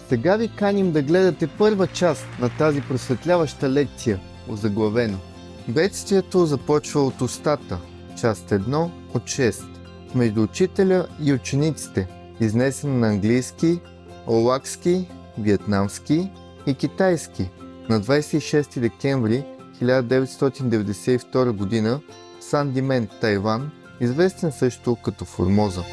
Сега ви каним да гледате първа част на тази просветляваща лекция, озаглавено Бедствието започва от устата, част 1 от 6, между учителя и учениците, изнесено на английски, олакски, виетнамски и китайски на 26 декември 1992 г. в Сандимен, Тайван, известен също като Формоза.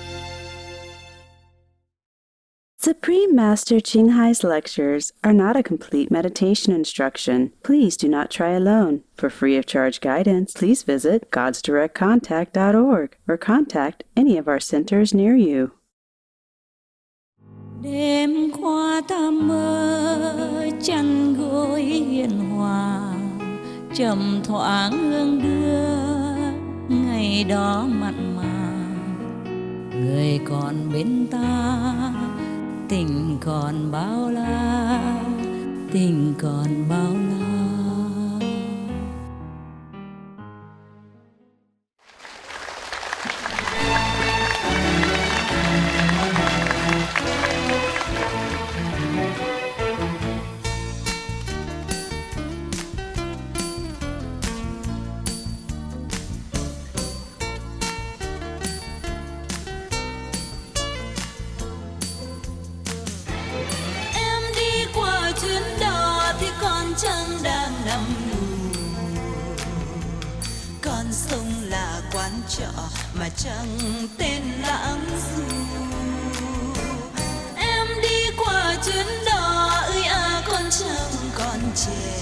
Supreme Master Ching Hai's lectures are not a complete meditation instruction. Please do not try alone. For free of charge guidance, please visit godsdirectcontact.org or contact any of our centers near you. Đêm qua ta mơ chăn gối hiền hòa, trầm thoáng hương đưa ngày đó mặn mà. Người còn bên ta, tình còn bao la, tình còn bao la. Mà chẳng tên lãng du. Em đi qua chuyến đò ơi à, con trăng con trẻ,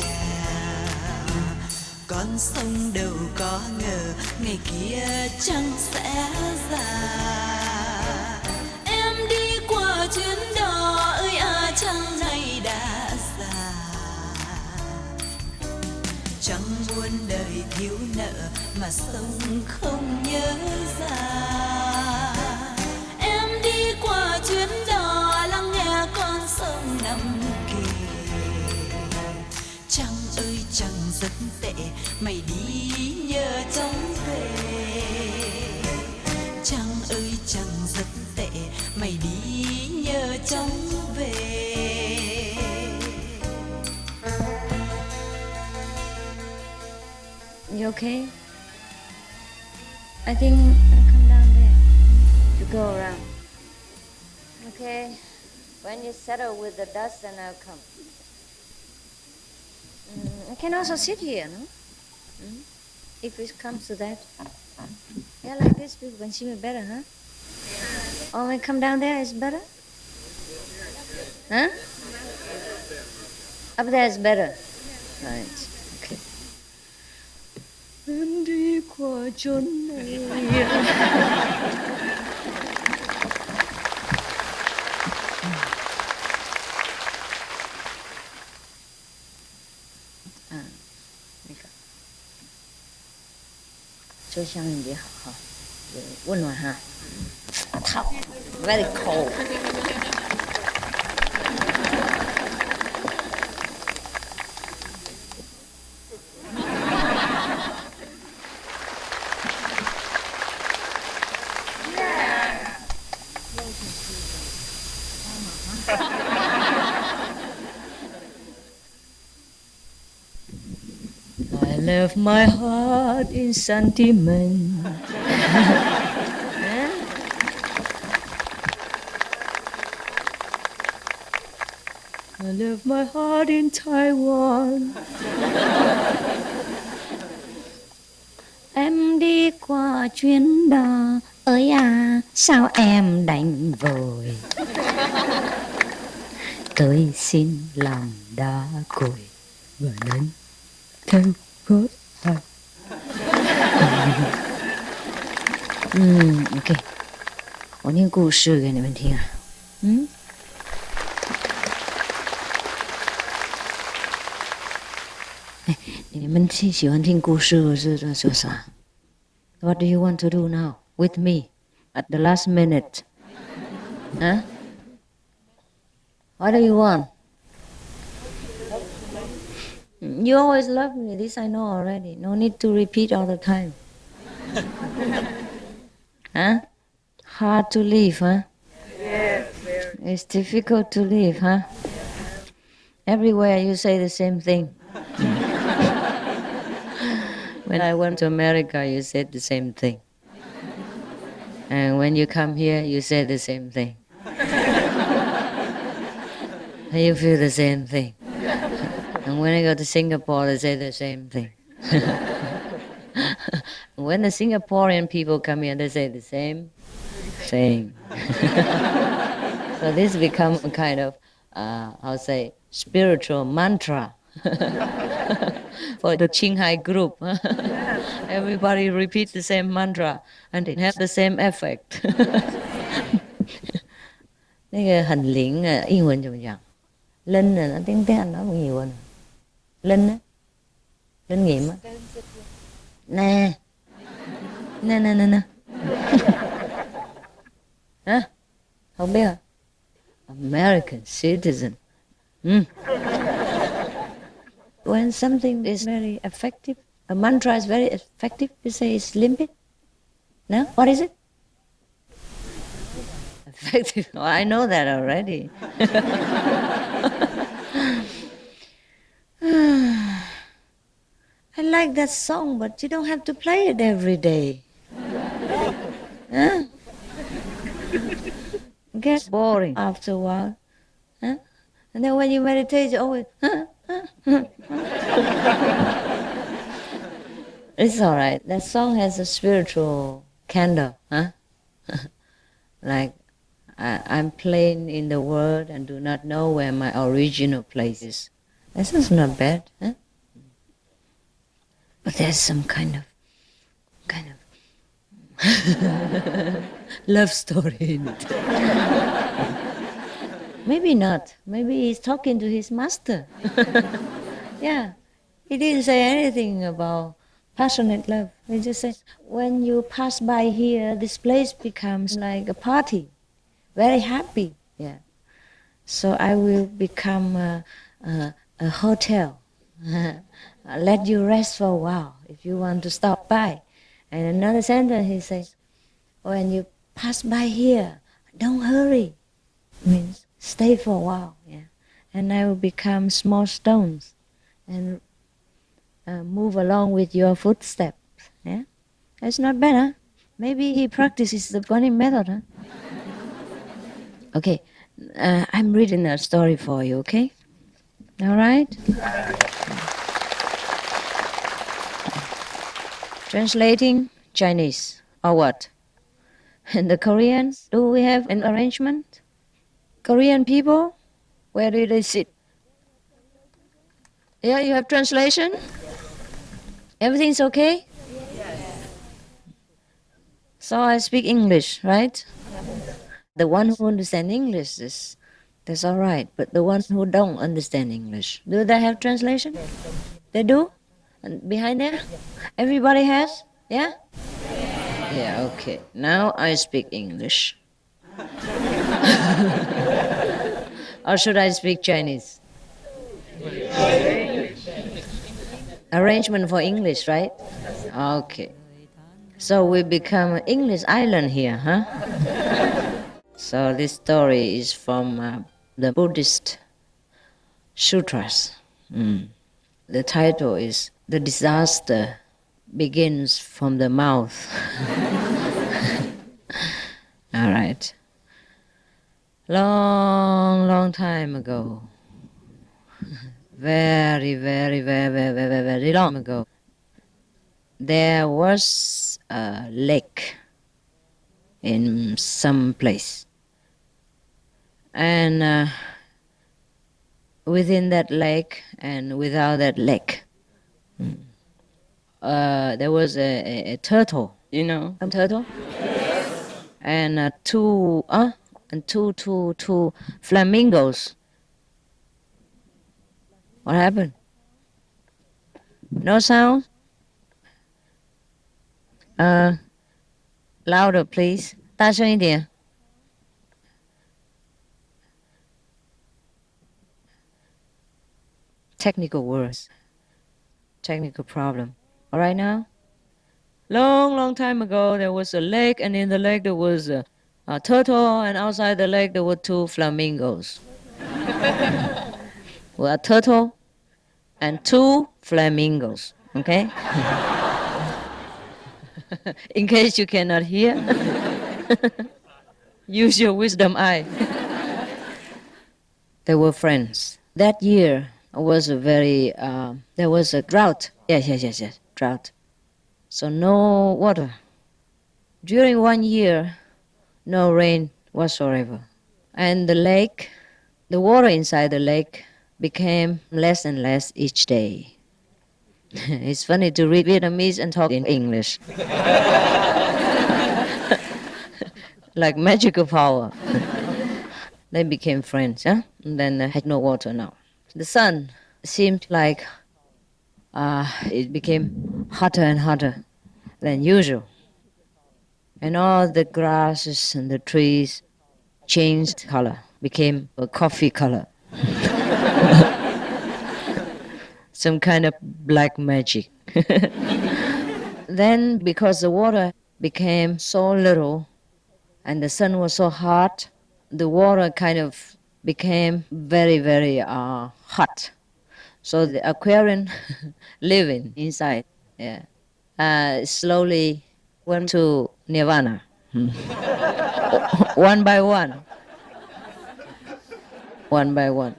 con sông đâu có ngờ ngày kia trăng sẽ già. Em đi qua chuyến đò ơi à, trăng này đã già, chẳng buồn đời thiếu nợ mà sông không nhớ ra. Em đi qua chuyến đò lắng nghe con sông nằm kề. Trăng ơi trăng rất tệ, mày đi nhớ chóng về. Trăng ơi trăng rất tệ, mày đi nhớ chóng về. You okay? I think I'll come down there to go around. Okay. When you settle with the dust, then I'll come. I can also sit here, no? If it comes to that. Yeah, like this, people can see me better, huh? Or when I come down there, it's better? Huh? Up there is better. Right. Em đi qua chốn này.就像你好哈，温暖哈。操 ，very cold。I left my heart in sentiment. I left my heart in Taiwan. Em đi qua chuyến đò ơi à, sao em đành vội. Tôi xin làm đá cội và đến theo gót ta. OK， 我念故事给你们听啊。你们喜欢听故事或是说啥 ？What do you want to do now with me at the last minute? Huh? What do you want? You always love me. This I know already. No need to repeat all the time. Huh? Hard to leave, huh? Yes, very. It's difficult to live, huh? Everywhere you say the same thing. When I went to America, you said the same thing. And when you come here, you say the same thing. And you feel the same thing. And when I go to Singapore, they say the same thing. When the Singaporean people come here, they say the same thing. So this becomes a kind of, spiritual mantra for the Qinghai group. Everybody repeat the same mantra and it has the same effect. 那个很灵啊，英文怎么讲？linh là nó tiếng Anh nói nhiều hơn. Linh á, linh nghiệm á. Nè, nè. Hả? Không biết à? American citizen. When something is very effective, a mantra is very effective, you say it's limpid. No? What is it? Effective. Oh, I know that already. I like that song, but you don't have to play it every day. Huh? It gets boring after a while. Huh? And then when you meditate, you always... It's all right. That song has a spiritual candor. Huh? Like, I'm plain in the world and do not know where my original place is. This is not bad. Huh? But there's some kind of love story in it. Maybe not. Maybe he's talking to his master. Yeah. He didn't say anything about passionate love. He just said, when you pass by here, this place becomes like a party. Very happy. Yeah. So I will become a hotel. I'll let you rest for a while if you want to stop by. And another sentence he says, when you pass by here, don't hurry. Means stay for a while. Yeah. And I will become small stones and move along with your footsteps. Yeah. That's not bad, huh? Maybe he practices the Guanyin method, huh? Okay. I'm reading a story for you, okay? All right? Translating Chinese, or what? And the Koreans, do we have an arrangement? Korean people, where do they sit? Yeah, you have translation? Everything's okay? So I speak English, right? The one who understands English, that's all right. But the ones who don't understand English, do they have translation? They do? And behind there? Everybody has? Yeah? Yeah, okay. Now I speak English. Or should I speak Chinese? Arrangement for English, right? Okay. So we become an English island here, huh? So this story is from the Buddhist sutras. The title is The Disaster Begins from the Mouth. All right. Long time ago, very long ago, there was a lake in some place. And within that lake and without that lake, there was a turtle, you know, a turtle, and two flamingos. What happened? No sound? Louder, please. 大声一点. Technical words. Technical problem. All right now? Long time ago, there was a lake, and in the lake there was a turtle, and outside the lake there were two flamingos. Well, a turtle and two flamingos, okay? In case you cannot hear, use your wisdom eye. They were friends. That year was there was a drought. Yes, drought. So no water. During 1 year, no rain whatsoever. And the water inside the lake became less and less each day. It's funny to read Vietnamese and talk in English. Like magical power. They became friends, yeah? And then they had no water now. The sun seemed like it became hotter and hotter than usual. And all the grasses and the trees changed color, became a coffee color. Some kind of black magic. Then, because the water became so little and the sun was so hot, the water kind of became very, very hot. So the aquarium living inside, yeah, slowly went to nirvana, one by one, one by one.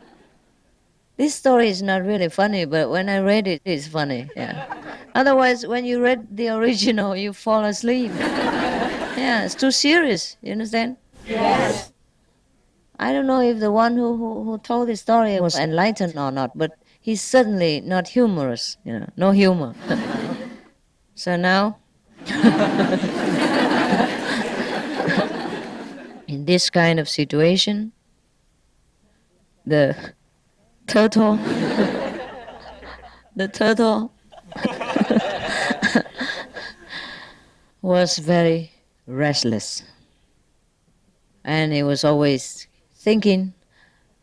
This story is not really funny, but when I read it, it's funny. Yeah. Otherwise, when you read the original, you fall asleep. Yeah, it's too serious. You understand? Yes. I don't know if the one who told the story was enlightened or not, but he's certainly not humorous. No humor. So now, in this kind of situation, the turtle, the turtle was very restless. And he was always thinking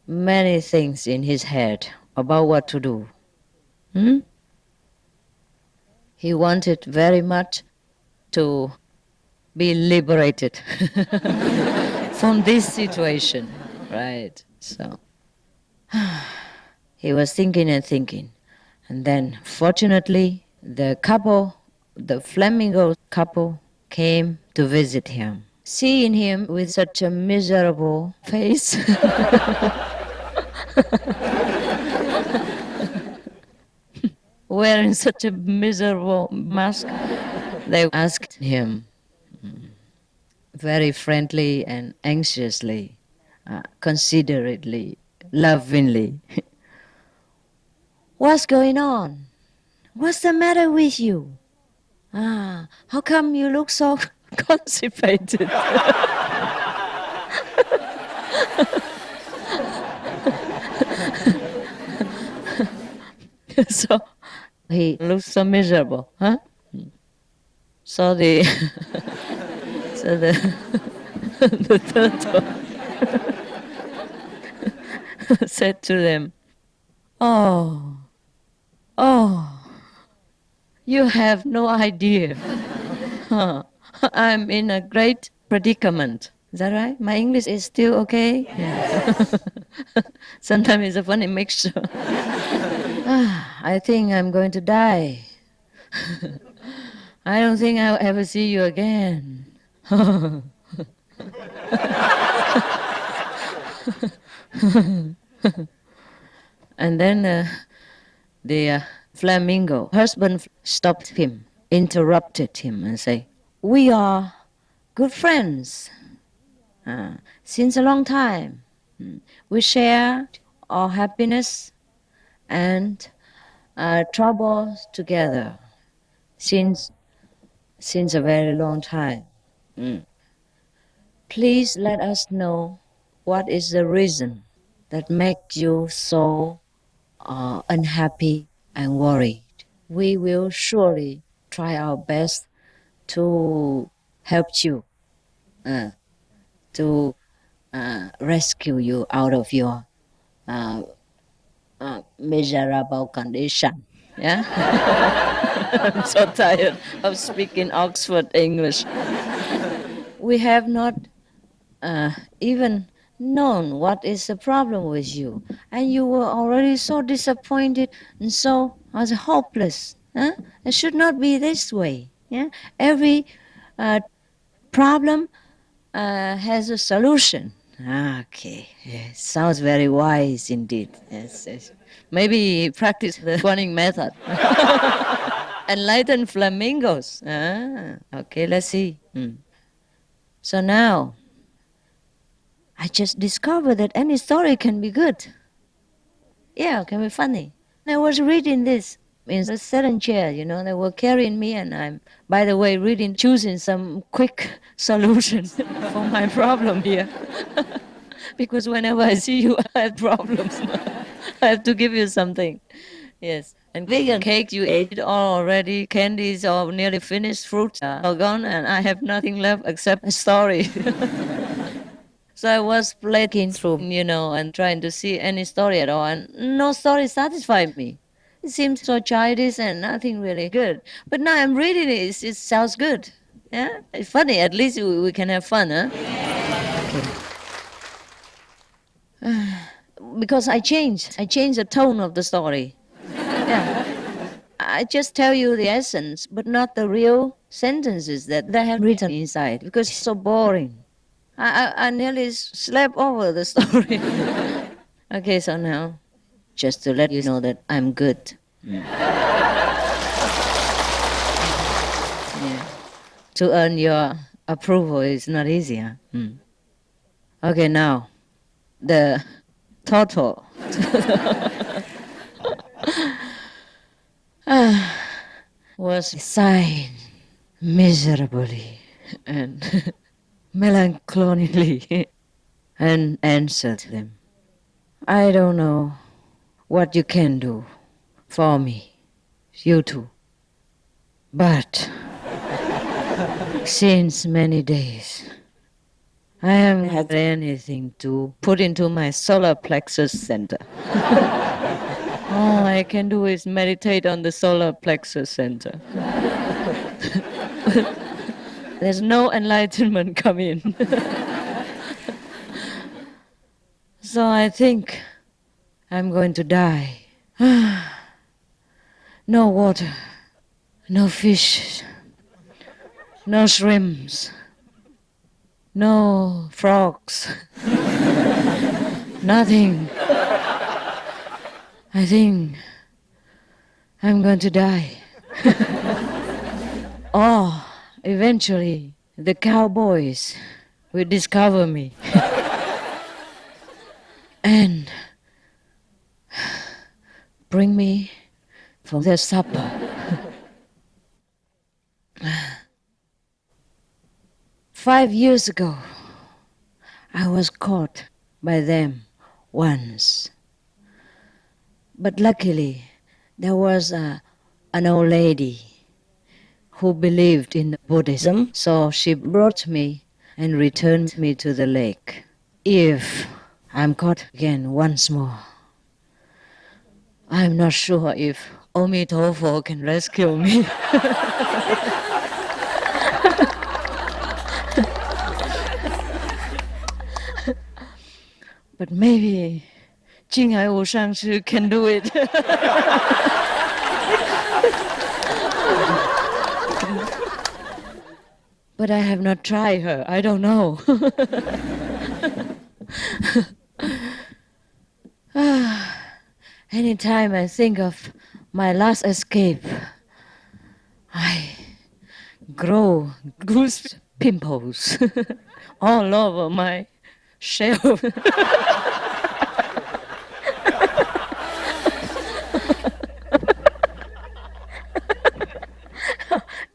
many things in his head about what to do. He wanted very much to be liberated from this situation, right? So he was thinking and thinking. And then, fortunately, the flamingo couple, came to visit him. Seeing him with such a miserable face, wearing such a miserable mask, they asked him very friendly and anxiously, considerately, lovingly, "What's going on? What's the matter with you? How come you look so constipated?" So he looks so miserable, huh? So the so the the turtle said to them, "Oh, you have no idea. Huh. I'm in a great predicament." Is that right? My English is still okay? Yeah. Sometimes it's a funny mixture. I think I'm going to die. I don't think I'll ever see you again. And then the flamingo husband stopped him, interrupted him, and said, "We are good friends since a long time. We share our happiness and troubles together since a very long time. Please let us know what is the reason that makes you so unhappy and worried. We will surely try our best to help you, to rescue you out of your miserable condition." Yeah? I'm so tired of speaking Oxford English. We have not even known what is the problem with you, and you were already so disappointed and so as hopeless. Huh? It should not be this way. Yeah, every problem has a solution. Okay, yes, sounds very wise indeed. Yes, yes. Maybe practice the running method. Enlighten flamingos. Okay, let's see. So now, I just discovered that any story can be good. Yeah, can be funny. I was reading this in the sedan chair, they were carrying me, and I'm, by the way, choosing some quick solution for my problem here. Because whenever I see you, I have problems. I have to give you something. Yes. And vegan cake, you ate it all already. Candies are nearly finished. Fruits are gone, and I have nothing left except a story. So I was flicking through, and trying to see any story at all, and no story satisfied me. It seems so childish and nothing really good. But now I'm reading it, it sounds good. Yeah, it's funny. At least we can have fun, huh? Because I changed the tone of the story. Yeah. I just tell you the essence, but not the real sentences that they have written inside, because it's so boring. I nearly slept over the story. Okay, so now, just to let you know that I'm good. Yeah. To earn your approval is not easy. Huh? Okay, now, the total. Was sighing miserably and melancholically and answered them, I don't know what you can do for me, you two, but since many days I haven't had anything to put into my solar plexus center. All I can do is meditate on the solar plexus center. There's no enlightenment come in. So I think I'm going to die. No water, no fish, no shrimps, no frogs, nothing. I think I'm going to die. Or eventually the cowboys will discover me and bring me for their supper. 5 years ago, I was caught by them once. But luckily, there was an old lady who believed in Buddhism, so she brought me and returned me to the lake. If I'm caught again once more, I'm not sure if Omitofo can rescue me. But maybe Jinghai Wushangshi can do it. But I have not tried her. I don't know. Anytime I think of my last escape, I grow goose pimples all over my shelf.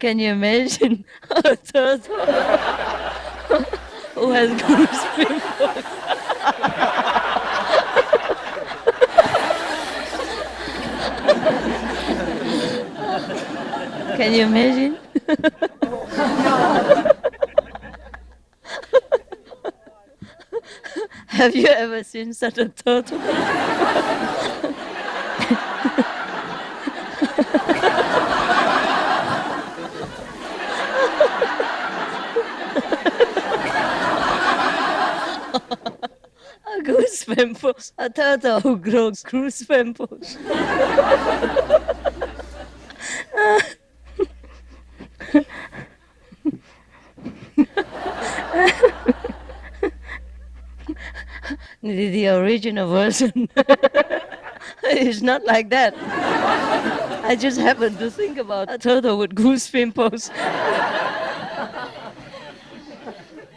Can you imagine a turtle who has goose pimples? Can you imagine? Have you ever seen such a turtle? goose pimples. A turtle who grows goose pimples. The original version is not like that. I just happened to think about a turtle with goose pimples.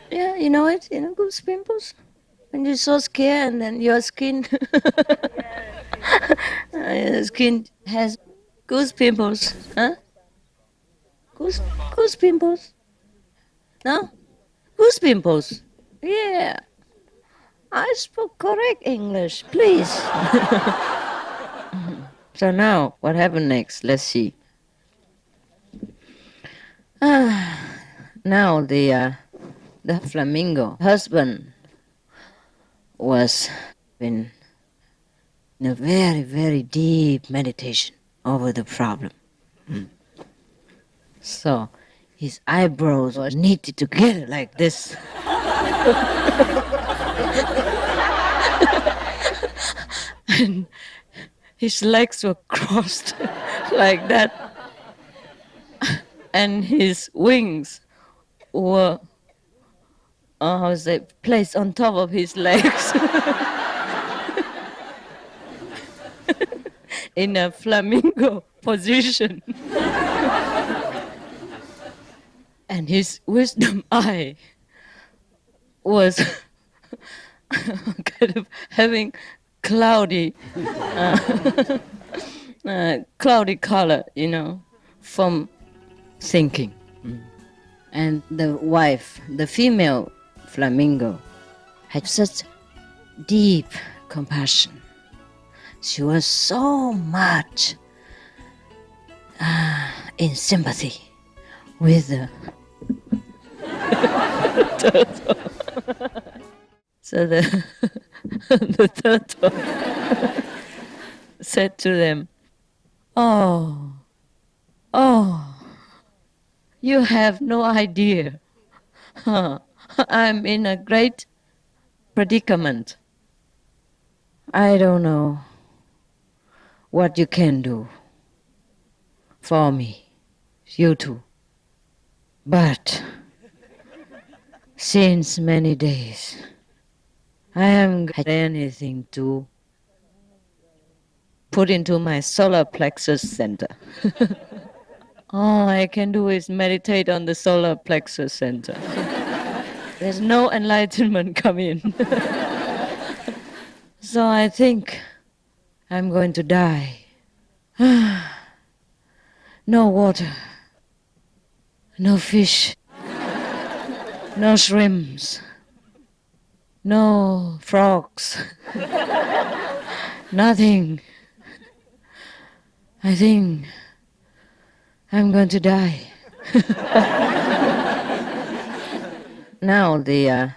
Yeah, you know it? You know goose pimples? When you're so scared and then your skin, your skin has goose pimples. Huh? Goose pimples? No? Goose pimples. Yeah. I spoke correct English, please. So now, what happened next? Let's see. Now the flamingo husband was in a very, very deep meditation over the problem. So his eyebrows were knitted together like this. And his legs were crossed like that. And his wings were, placed on top of his legs in a flamingo position. And his wisdom eye was kind of having cloudy color, from thinking. And the wife, the female flamingo, had such deep compassion. She was so much in sympathy with the turtle. So the turtle said to them, Oh, you have no idea. I'm in a great predicament. I don't know what you can do for me, you two. But since many days, I haven't had anything to put into my solar plexus center. All I can do is meditate on the solar plexus center. There's no enlightenment come in. So I think I'm going to die. No water, no fish, no shrimps, no frogs, nothing. I think I'm going to die. Now the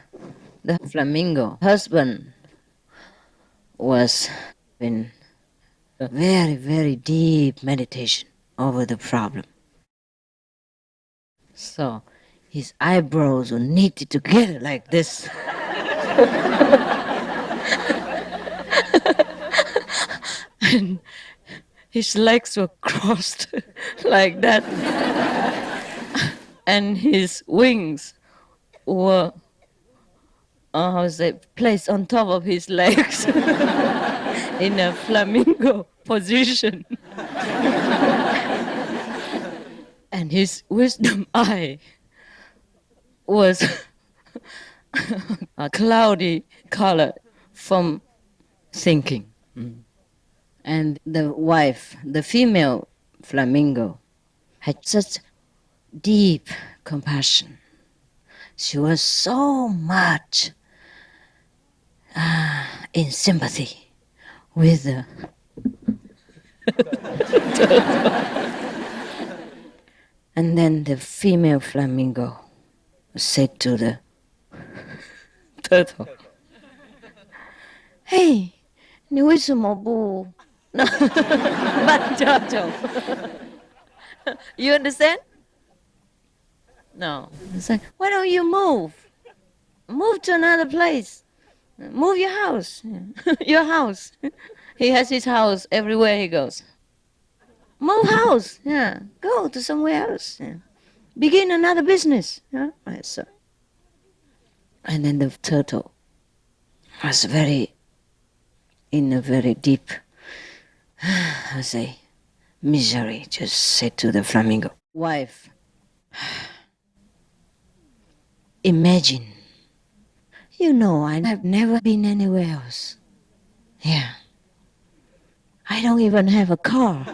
flamingo husband was in a very, very deep meditation over the problem. So his eyebrows were knitted together like this. And his legs were crossed like that. And his wings were, placed on top of his legs in a flamingo position. And his wisdom eye was a cloudy color from thinking. And the wife, the female flamingo, had such deep compassion. She was so much in sympathy with the And then the female flamingo said to the turtle, Hey, 你为什么不慢脚走? You understand? No. It's like, why don't you move? Move to another place. Move your house. Your house. He has his house everywhere he goes. Move house. Yeah. Go to somewhere else. Yeah. Begin another business. Yeah. Right, so. And then the turtle was in a very deep, I say, misery, just said to the flamingo, wife, imagine, you know, I have never been anywhere else. Yeah. I don't even have a car.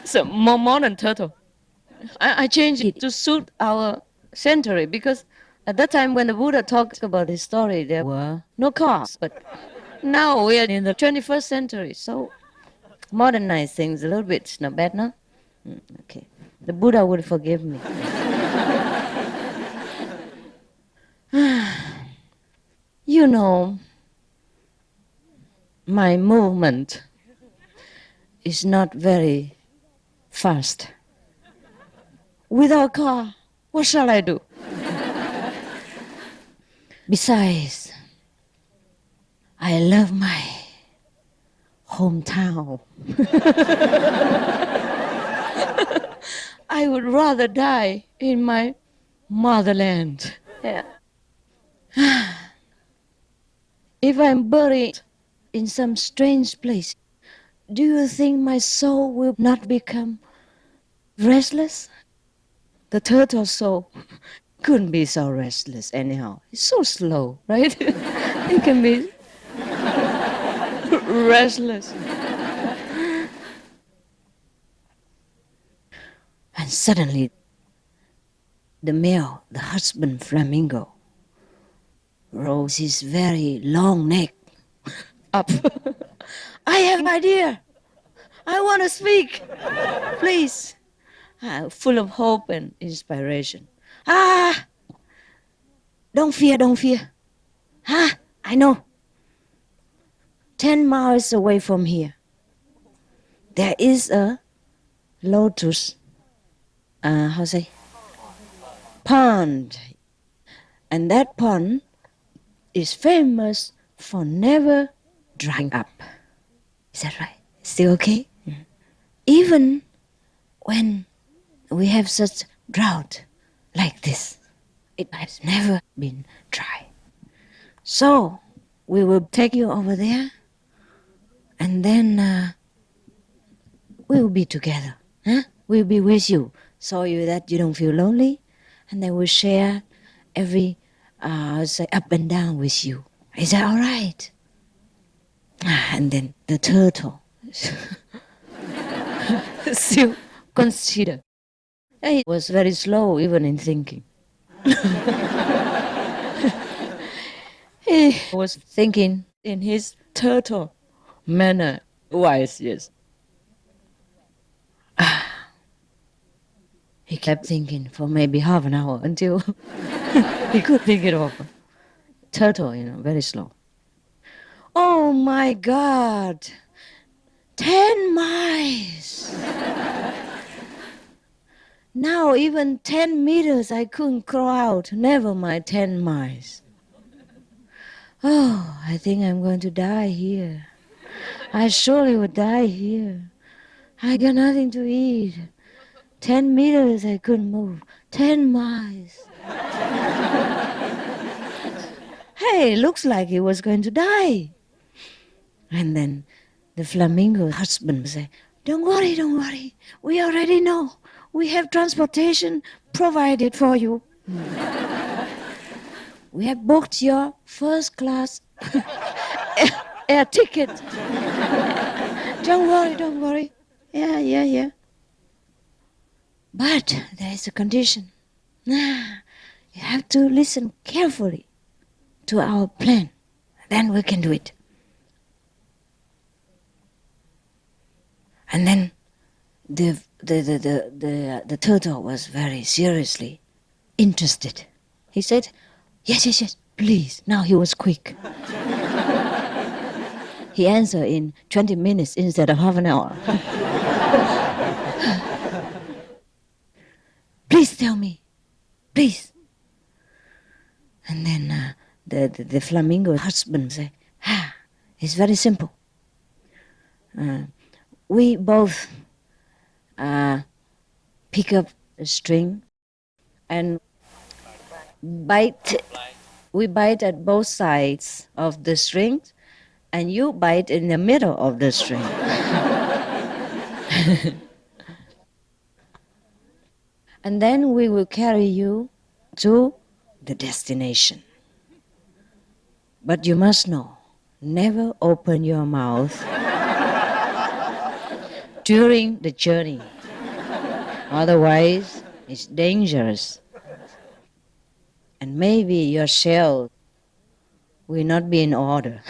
So more modern turtle. I changed it to suit our century because at that time when the Buddha talked about his story, there were no cars. But now we are in the 21st century, so modernize things a little bit. Not bad, no? Okay. The Buddha would forgive me. You know, my movement is not very fast. Without a car, what shall I do? Besides, I love my hometown. I would rather die in my motherland. Yeah. If I'm buried in some strange place, do you think my soul will not become restless? The turtle soul couldn't be so restless anyhow. It's so slow, right? It can be restless. And suddenly, the male, the husband flamingo, rose his very long neck up. I have an idea. I want to speak. Please. Full of hope and inspiration. Don't fear, don't fear. I know. 10 miles away from here, there is a lotus, pond. And that pond is famous for never drying up. Is that right? Still okay? Mm. Even when we have such drought like this, it has never been dry. So we will take you over there, and then we will be together. We'll be with you, so that you don't feel lonely, and then we'll share every up and down with you. Is that all right? And then the turtle still consider. He was very slow even in thinking. He was thinking in his turtle manner. Wise, yes. He kept thinking for maybe half an hour until he could think it over. Turtle, very slow. Oh my God! 10 miles! Now even 10 meters I couldn't crawl out, never mind 10 miles. Oh, I think I'm going to die here. I surely would die here. I got nothing to eat. 10 meters I couldn't move. 10 miles. Hey, looks like he was going to die. And then the flamingo husband said, don't worry. We already know. We have transportation provided for you. We have booked your first class air ticket. Don't worry. Yeah. But there is a condition. You have to listen carefully to our plan. Then we can do it. And then the turtle was very seriously interested. He said, yes, please. Now he was quick. He answered in 20 minutes instead of half an hour. Please tell me. Please. And then the flamingo husband say, it's very simple. We both pick up a string and bite. We bite at both sides of the string, and you bite in the middle of the string. And then we will carry you to the destination. But you must know, never open your mouth during the journey. Otherwise, it's dangerous. And maybe your shell will not be in order.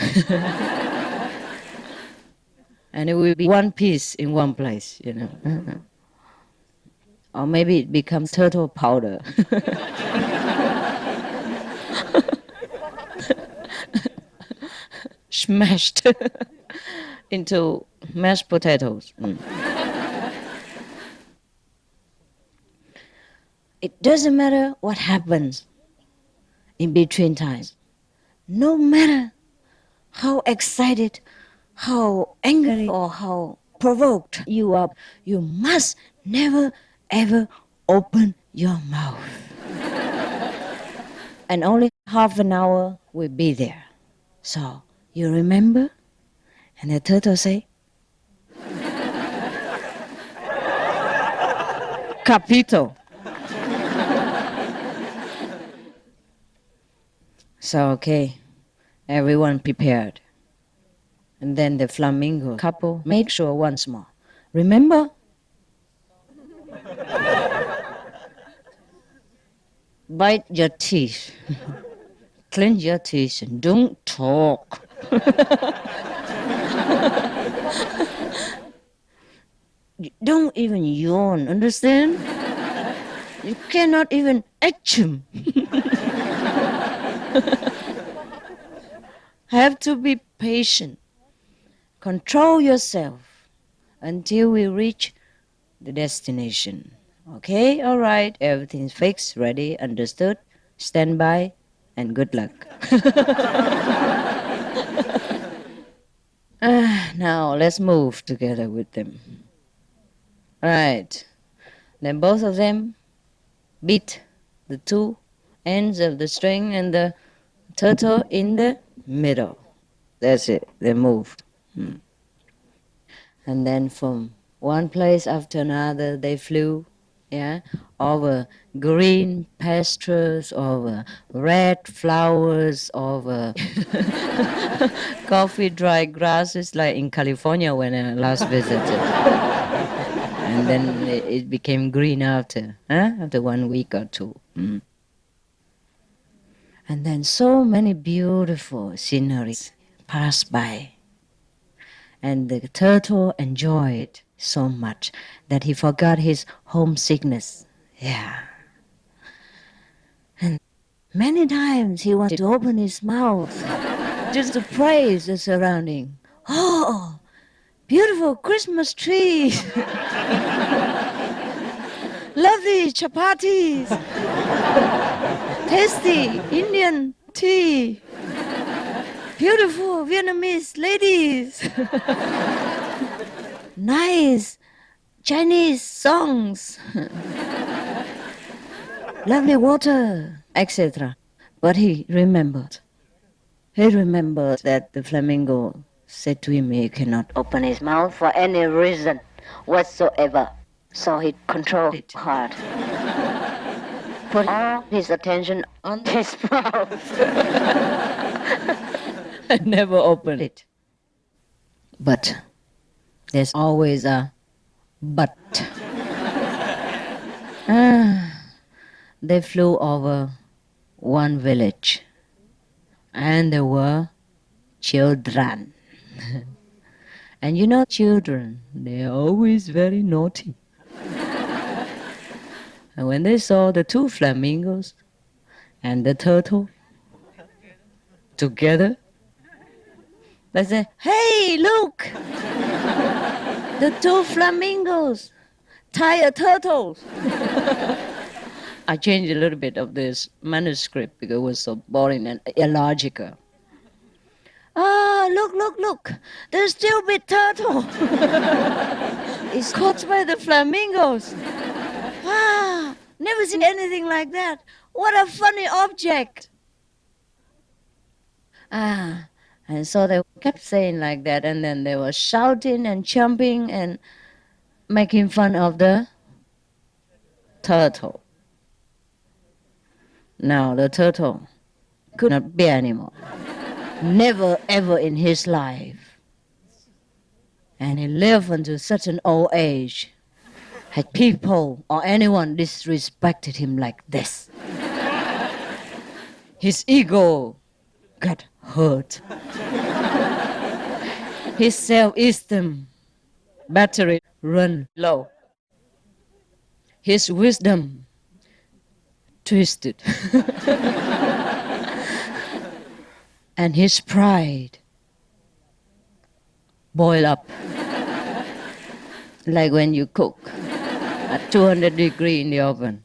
And it will be one piece in one place, you know. Or maybe it becomes turtle powder. Smashed into mashed potatoes. It doesn't matter what happens in between times. No matter how excited, how angry, or how provoked you are, you must never ever open your mouth. And only half an hour will be there. So, you remember? And the turtle say, Capito. So, okay, everyone prepared. And then the flamingo couple made sure once more. Remember? Bite your teeth. Clench your teeth and don't talk. Don't even yawn, understand? You cannot even action. Have to be patient. Control yourself until we reach the destination. Okay, all right, everything's fixed, ready, understood, stand by, and good luck. Now let's move together with them. Right. Then both of them beat the two ends of the string and the turtle in the middle. That's it. They moved. And then from one place after another, they flew, over green pastures, over red flowers, over coffee dry grasses, like in California when I last visited. And then it became green after 1 week or two. And then so many beautiful sceneries passed by. And the turtle enjoyed so much that he forgot his homesickness. Yeah. And many times he wanted to open his mouth just to praise the surrounding. Oh, beautiful Christmas trees. Lovely chapatis. Tasty Indian tea. Beautiful Vietnamese ladies. Nice Chinese songs. Lovely water, etc. But he remembered. He remembered that the flamingo said to him he cannot open his mouth for any reason whatsoever. So he controlled it hard. Put all his attention on his mouth. And never opened it. But there's always a but. They flew over one village, and there were children. And you know children, they're always very naughty. And when they saw the two flamingos and the turtle together, they said, "Hey, look! The two flamingos tie a turtle." I changed a little bit of this manuscript because it was so boring and illogical. Ah, look, the stupid turtle is caught by the flamingos. Ah, never seen anything like that. What a funny object. Ah, and so they kept saying like that, and then they were shouting and jumping and making fun of the turtle. Now the turtle could not bear anymore. Never ever in his life. And he lived until such an old age. Had people or anyone disrespected him like this. His ego got hurt. His self-esteem battery run low. His wisdom twisted. And his pride boil up. Like when you cook at 200 degrees in the oven.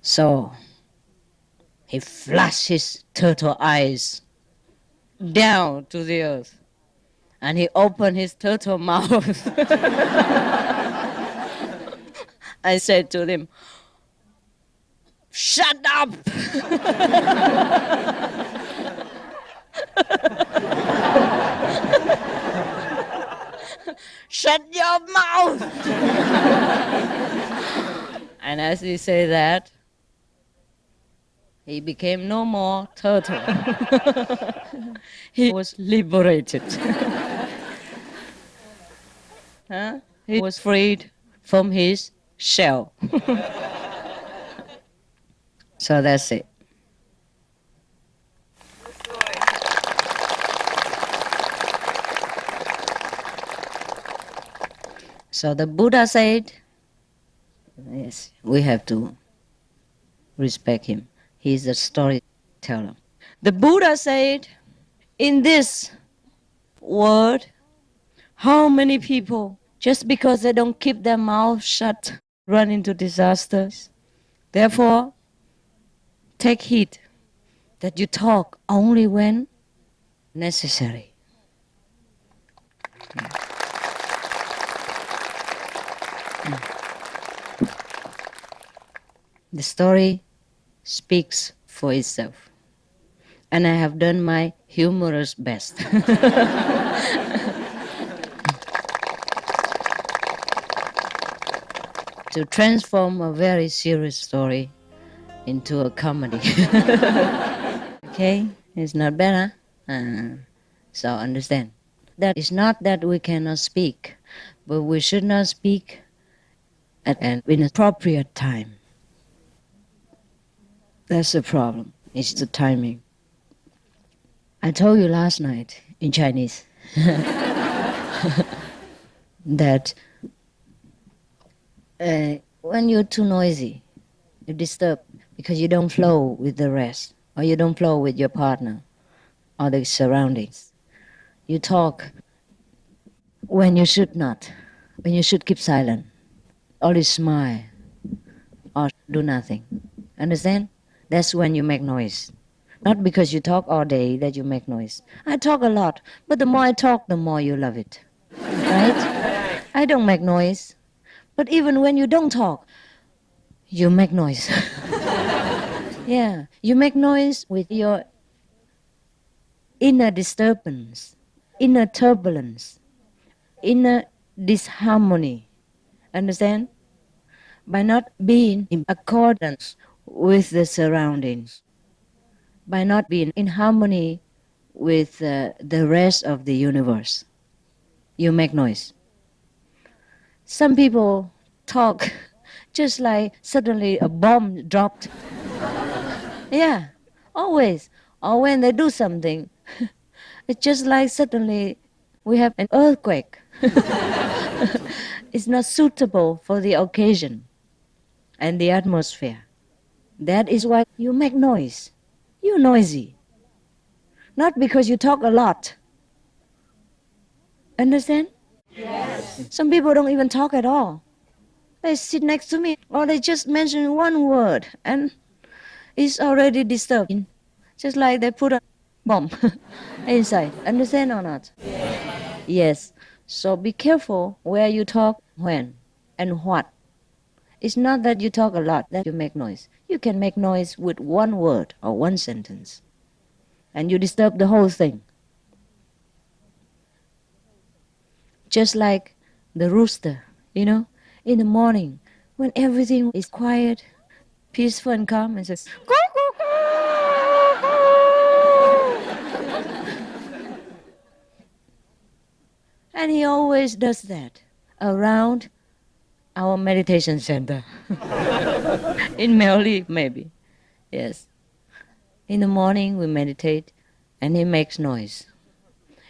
So he flashed his turtle eyes down to the earth. And he opened his turtle mouth. I said to him, "Shut up!" "Shut your mouth!" And as he said that, he became no more turtle. He was liberated. Huh? He was freed from his shell. So that's it. So the Buddha said, yes, we have to respect him. He's a storyteller. The Buddha said, in this world, how many people, just because they don't keep their mouth shut, run into disasters? Therefore, take heed that you talk only when necessary. The story speaks for itself. And I have done my humorous best. To transform a very serious story into a comedy. Okay? It's not better. So understand. That is not that we cannot speak, but we should not speak at an inappropriate time. That's the problem. It's the timing. I told you last night in Chinese that when you're too noisy, you disturb because you don't flow with the rest, or you don't flow with your partner or the surroundings. You talk when you should not, when you should keep silent, always smile or do nothing. Understand? That's when you make noise. Not because you talk all day that you make noise. I talk a lot, but the more I talk, the more you love it. Right? I don't make noise. But even when you don't talk, you make noise. Yeah, you make noise with your inner disturbance, inner turbulence, inner disharmony. Understand? By not being in accordance with the surroundings, by not being in harmony with the rest of the universe, you make noise. Some people talk just like suddenly a bomb dropped. Yeah, always. Or when they do something, it's just like suddenly we have an earthquake. It's not suitable for the occasion and the atmosphere. That is why you make noise. You're noisy. Not because you talk a lot. Understand? Yes. Some people don't even talk at all. They sit next to me, or they just mention one word, and it's already disturbing. Just like they put a bomb inside. Understand or not? Yes. So be careful where you talk, when, and what. It's not that you talk a lot that you make noise. You can make noise with one word or one sentence, and you disturb the whole thing. Just like the rooster, in the morning when everything is quiet, peaceful and calm, and says, "Caw, caw, caw, caw." And he always does that around our meditation center. In Melly, maybe. Yes. In the morning we meditate and he makes noise.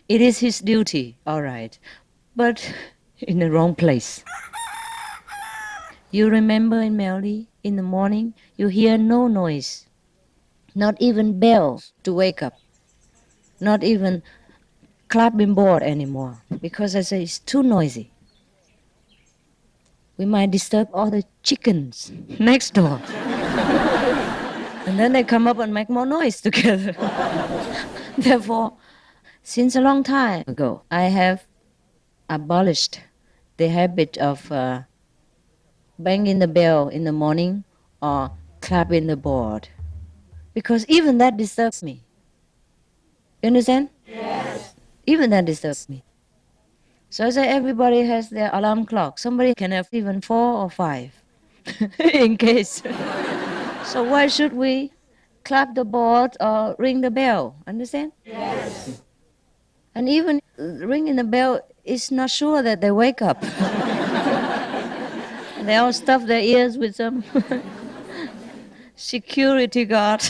It is his duty, all right, but in the wrong place. You remember in Melly, in the morning, you hear no noise, not even bells to wake up, not even clapping board anymore, because I say it's too noisy. We might disturb all the chickens next door. And then they come up and make more noise together. Therefore, since a long time ago, I have abolished the habit of banging the bell in the morning or clapping the board, because even that disturbs me. You understand? Yes. Even that disturbs me. So I say everybody has their alarm clock. Somebody can have even 4 or 5 in case. So why should we clap the board or ring the bell? Understand? Yes. And even ringing the bell is not sure that they wake up. They all stuff their ears with some security guard,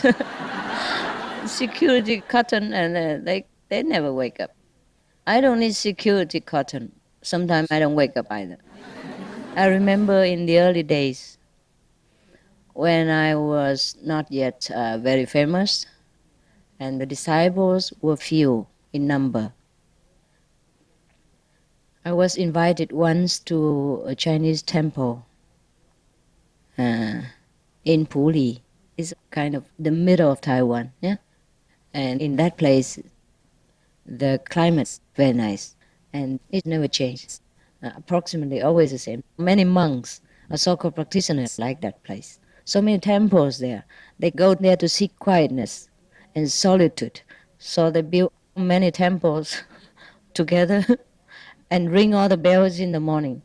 security cotton, and they never wake up. I don't need security cotton. Sometimes I don't wake up either. I remember in the early days when I was not yet very famous and the disciples were few in number. I was invited once to a Chinese temple in Puli. It's kind of the middle of Taiwan, yeah? And in that place, the climate's very nice, and it never changes. Approximately always the same. Many monks are so-called practitioners like that place. So many temples there. They go there to seek quietness and solitude. So they build many temples together and ring all the bells in the morning.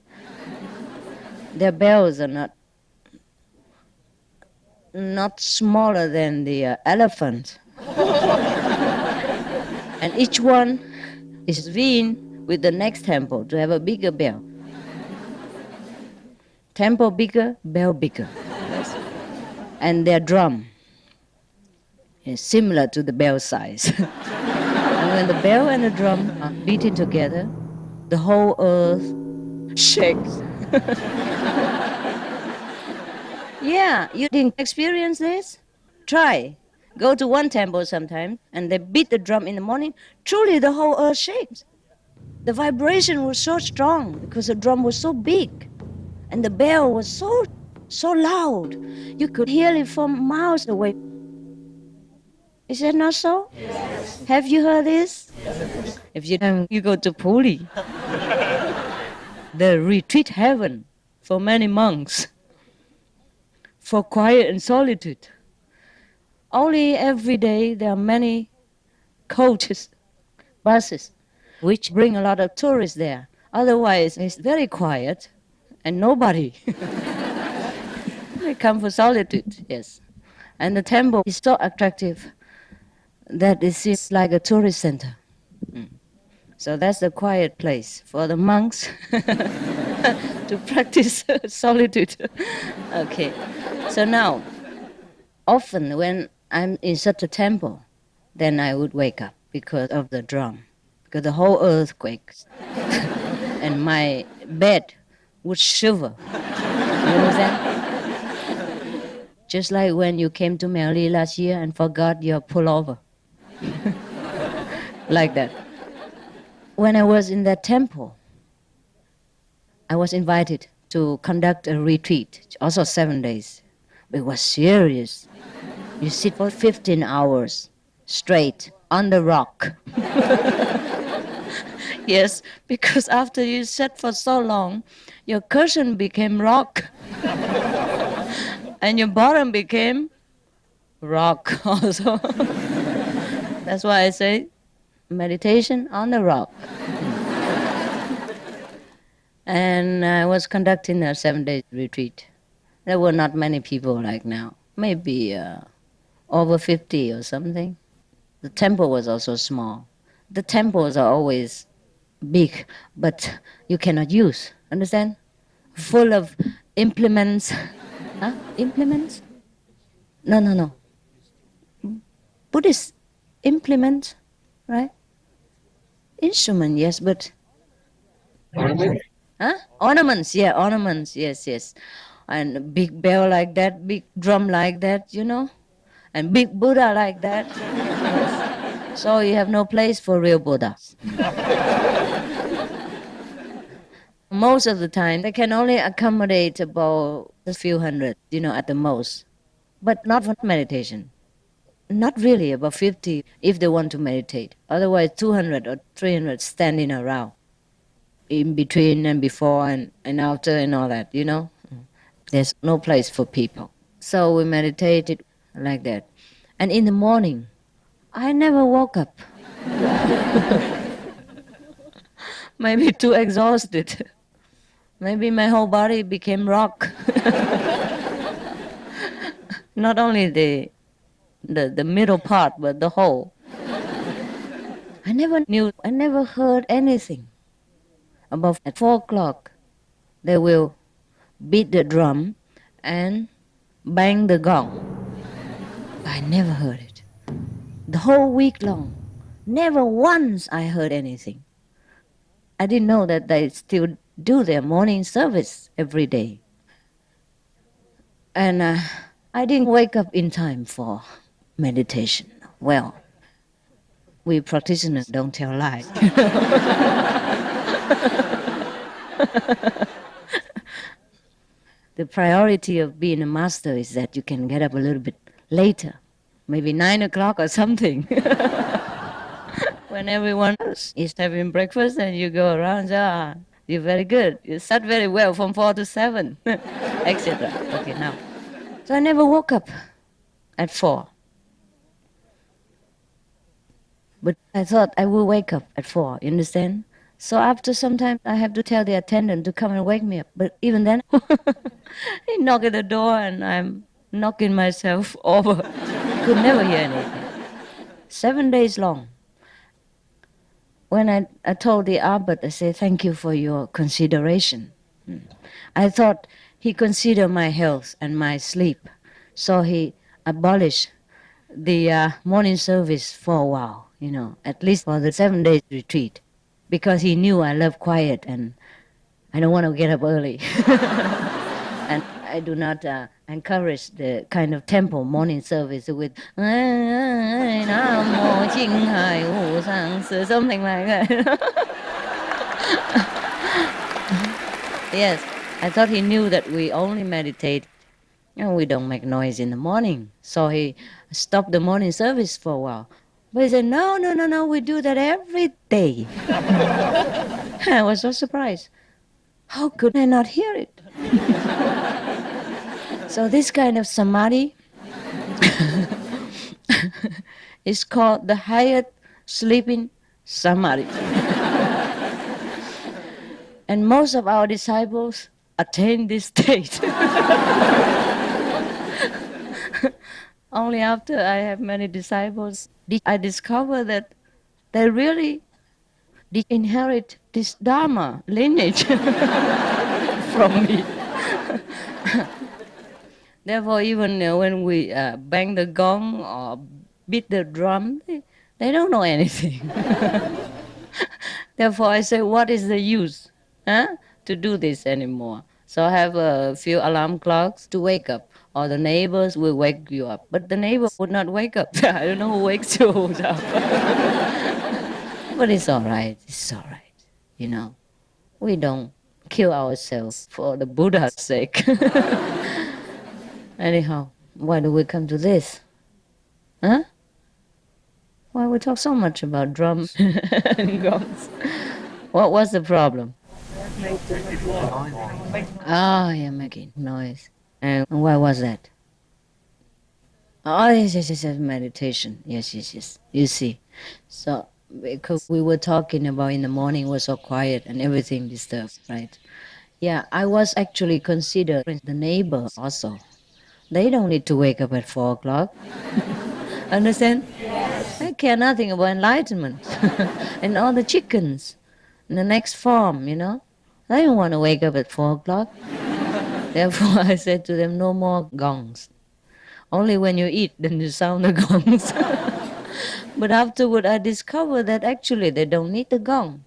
Their bells are not smaller than the elephant. And each one is vying with the next temple to have a bigger bell. Temple bigger, bell bigger. Yes. And their drum is similar to the bell size. And when the bell and the drum are beating together, the whole earth shakes. Yeah, you didn't experience this? Try. Go to one temple sometime, and they beat the drum in the morning. Truly, the whole earth shakes. The vibration was so strong because the drum was so big, and the bell was so loud. You could hear it from miles away. Is that not so? Yes. Have you heard this? Yes. If you go to Puli, the retreat heaven for many monks, for quiet and solitude. Only every day there are many coaches, buses, which bring a lot of tourists there. Otherwise, it's very quiet and nobody. They come for solitude, yes. And the temple is so attractive that it seems like a tourist center. So that's the quiet place for the monks to practice solitude. Okay, so now, often when I'm in such a temple, then I would wake up because of the drum, because the whole earth quakes. And my bed would shiver. You understand? Just like when you came to Melly last year and forgot your pullover. Like that. When I was in that temple, I was invited to conduct a retreat, also 7 days. It was serious. You sit for 15 hours straight on the rock. Yes, because after you sat for so long, your cushion became rock and your bottom became rock also. That's why I say meditation on the rock. And I was conducting a 7-day retreat. There were not many people like now, maybe over 50 or something. The temple was also small. The temples are always big, but you cannot use. Understand? Full of implements. Huh? Implements? No, no, no. Buddhist implement, right? Instrument, yes, but huh? Ornaments, yeah, ornaments, yes, yes. And a big bell like that, big drum like that, you know, and big Buddha like that. Yes. So you have no place for real Buddhas. Most of the time, they can only accommodate about a few hundred, you know, at the most, but not for meditation. Not really, about 50 if they want to meditate. Otherwise, 200 or 300 standing around in between and before and after and all that, you know. There's no place for people. So we meditated like that. And in the morning, I never woke up. Maybe too exhausted. Maybe my whole body became rock. Not only the middle part, but the whole. I never knew, I never heard anything. About at 4 o'clock, they will beat the drum and bang the gong. I never heard it. The whole week long, never once I heard anything. I didn't know that they still do their morning service every day. And I didn't wake up in time for meditation. Well, we practitioners don't tell lies. The priority of being a master is that you can get up a little bit later, maybe 9 o'clock or something. When everyone else is having breakfast and you go around, you're very good. You sat very well from 4 to 7, etc. Okay, now. So I never woke up at 4. But I thought I will wake up at 4, you understand? So after some time, I have to tell the attendant to come and wake me up. But even then, he knocked at the door and I'm knocking myself over. Could never hear anything. 7 days long. When I told the abbot, I said, thank you for your consideration. I thought he considered my health and my sleep. So he abolished the morning service for a while, you know, at least for the 7 days retreat, because he knew I love quiet and I don't want to get up early. And I do not encourage the kind of temple morning service with something like that. Yes, I thought he knew that we only meditate and we don't make noise in the morning. So he stopped the morning service for a while. But he said, no, no, no, no, we do that every day. I was so surprised. How could I not hear it? So this kind of samadhi is called the highest sleeping samadhi. And most of our disciples attain this state. Only after I have many disciples did I discover that they really did inherit this Dharma lineage from me. Therefore, even when we bang the gong or beat the drum, they don't know anything. Therefore, I say, what is the use to do this anymore? So I have a few alarm clocks to wake up, or the neighbors will wake you up. But the neighbor would not wake up. I don't know who wakes you up. But it's all right. It's all right. You know, we don't kill ourselves for the Buddha's sake. Anyhow, why do we come to this? Huh? Why we talk so much about drums and gongs? What was the problem? Oh, yeah, making noise. And why was that? Oh, yes, meditation. Yes. You see. So, because we were talking about in the morning was so quiet and everything disturbed, right? Yeah, I was actually considering the neighbor also. They don't need to wake up at 4 o'clock. Understand? They care nothing about enlightenment. And all the chickens in the next farm, they don't want to wake up at 4 o'clock. Therefore, I said to them, no more gongs. Only when you eat, then you sound the gongs. But afterward, I discovered that actually they don't need the gong.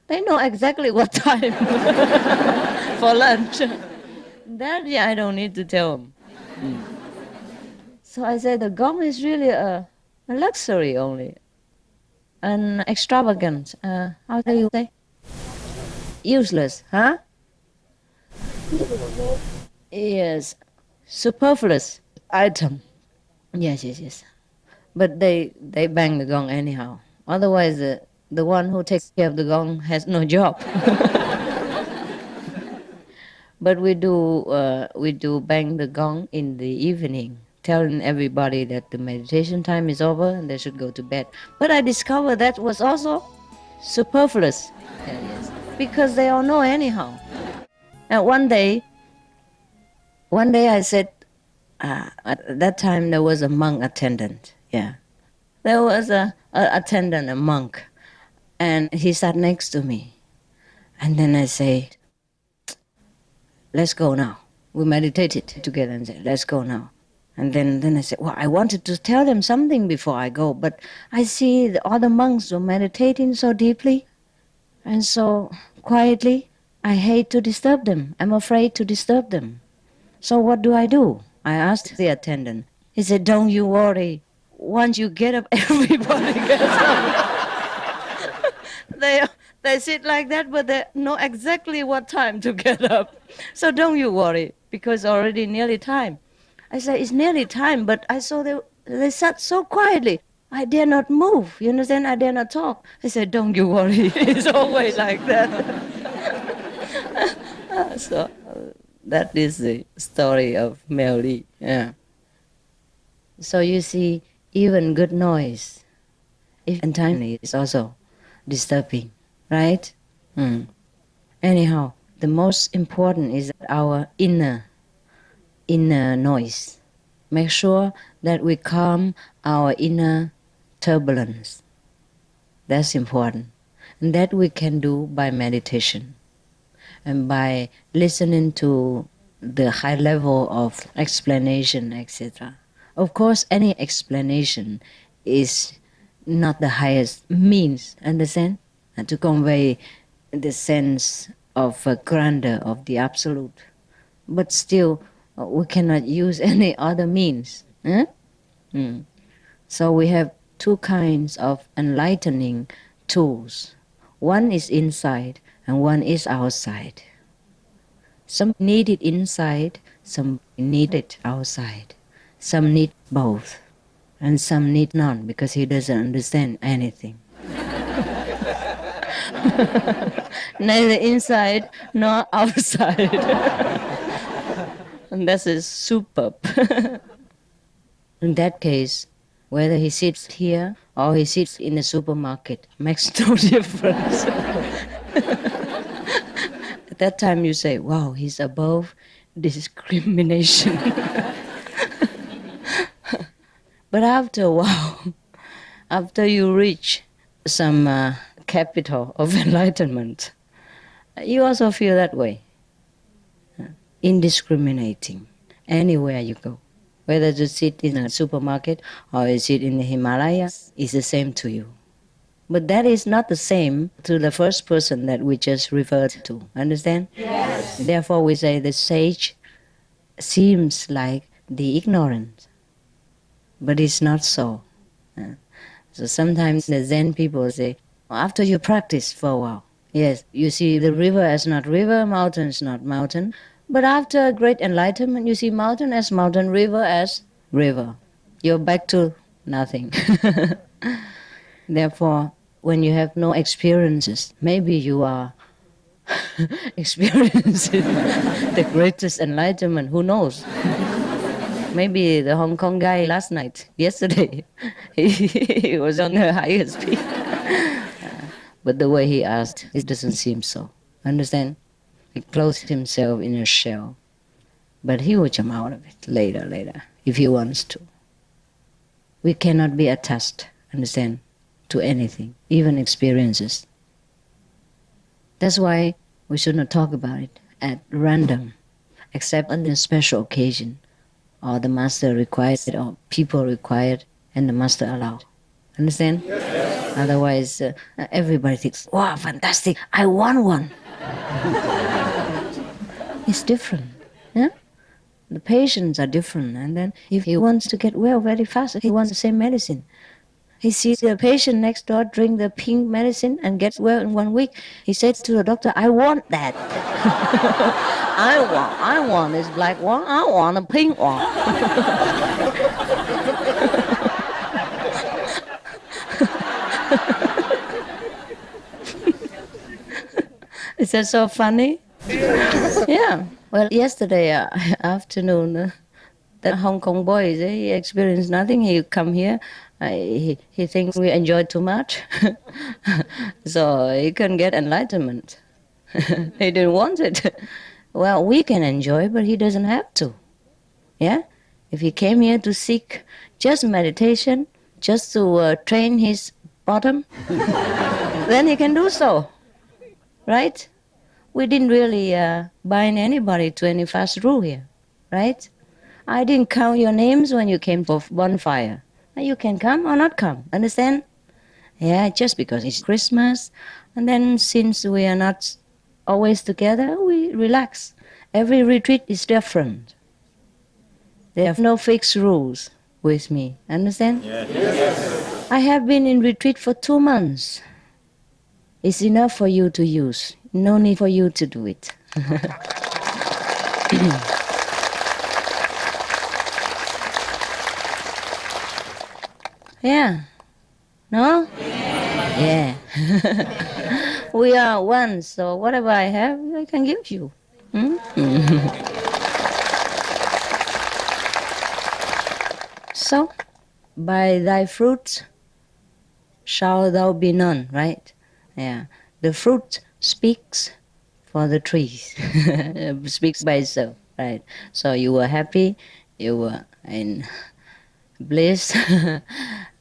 They know exactly what time for lunch. That, yeah, I don't need to tell them. So I said the gong is really a luxury only, an extravagant. How do you say? Useless, huh? Yes, superfluous item. Yes. But they bang the gong anyhow. Otherwise, the one who takes care of the gong has no job. But we do bang the gong in the evening, telling everybody that the meditation time is over and they should go to bed. But I discovered that was also superfluous. Yes, because they all know anyhow. And one day I said, at that time there was a monk attendant. Yeah, there was a attendant, a monk, and he sat next to me. And then I said, let's go now. We meditated together and said, let's go now. And then I said, well, I wanted to tell them something before I go, but I see the other monks were meditating so deeply and so quietly. I hate to disturb them. I'm afraid to disturb them. So what do? I asked the attendant. He said, don't you worry. Once you get up, everybody gets up. They sit like that, but they know exactly what time to get up. So don't you worry, because already nearly time. I said, it's nearly time, but I saw they sat so quietly. I dare not move, you understand? I dare not talk. I said, don't you worry. It's always like that. So that is the story of Melly. Yeah. So you see, even good noise, if untimely, is also disturbing, right? Anyhow, the most important is our inner noise. Make sure that we calm our inner turbulence. That's important. And that we can do by meditation and by listening to the high level of explanation, etc. Of course, any explanation is not the highest means, understand? And to convey the sense of grandeur of the absolute. But still, we cannot use any other means. So we have two kinds of enlightening tools. One is inside and one is outside. Some need it inside, some need it outside. Some need both, and some need none because he doesn't understand anything. Neither inside nor outside. And that is superb. In that case, whether he sits here or he sits in the supermarket makes no difference. At that time you say, wow, he's above discrimination. But after a while, after you reach some capital of enlightenment, you also feel that way. Indiscriminating, anywhere you go. Whether you sit in a supermarket or you sit in the Himalayas, it's the same to you. But that is not the same to the first person that we just referred to. Understand? Yes. Therefore we say the sage seems like the ignorant. But it's not so. So sometimes the Zen people say, after you practice for a while, Yes, you see the river as not river, mountain is not mountain. But after great enlightenment, you see mountain as mountain, river as river. You're back to nothing. Therefore, when you have no experiences, maybe you are experiencing the greatest enlightenment. Who knows? Maybe the Hong Kong guy yesterday, he was on the highest peak. But the way he asked, it doesn't seem so. Understand? He closed himself in a shell. But he will jump out of it later, if he wants to. We cannot be attached, understand, to anything, even experiences. That's why we should not talk about it at random, except on a special occasion, or the master required it, or people required, and the master allowed. Understand? Yes. Otherwise, everybody thinks, wow, fantastic, I want one. It's different. Yeah? The patients are different. And then if he wants to get well very fast, he wants the same medicine. He sees the patient next door drink the pink medicine and gets well in 1 week. He says to the doctor, I want that. I want this black one. I want a pink one. Is that so funny? Yeah. Well, yesterday afternoon, the Hong Kong boys, he experienced nothing. He come here. He thinks we enjoy too much. So he couldn't get enlightenment. He didn't want it. Well, we can enjoy, but he doesn't have to. Yeah? If he came here to seek just meditation, just to train his bottom, then he can do so. Right? We didn't really bind anybody to any fast rule here. Right? I didn't count your names when you came for bonfire. You can come or not come. Understand? Yeah, just because it's Christmas. And then since we are not always together, we relax. Every retreat is different. There are no fixed rules with me. Understand? Yes. I have been in retreat for 2 months. It's enough for you to use. No need for you to do it. Yeah. No? Yeah. We are one, so whatever I have, I can give you. So, by thy fruits shall thou be known, right? Yeah. The fruit speaks for the trees. Speaks by itself, right? So you were happy, you were in bliss,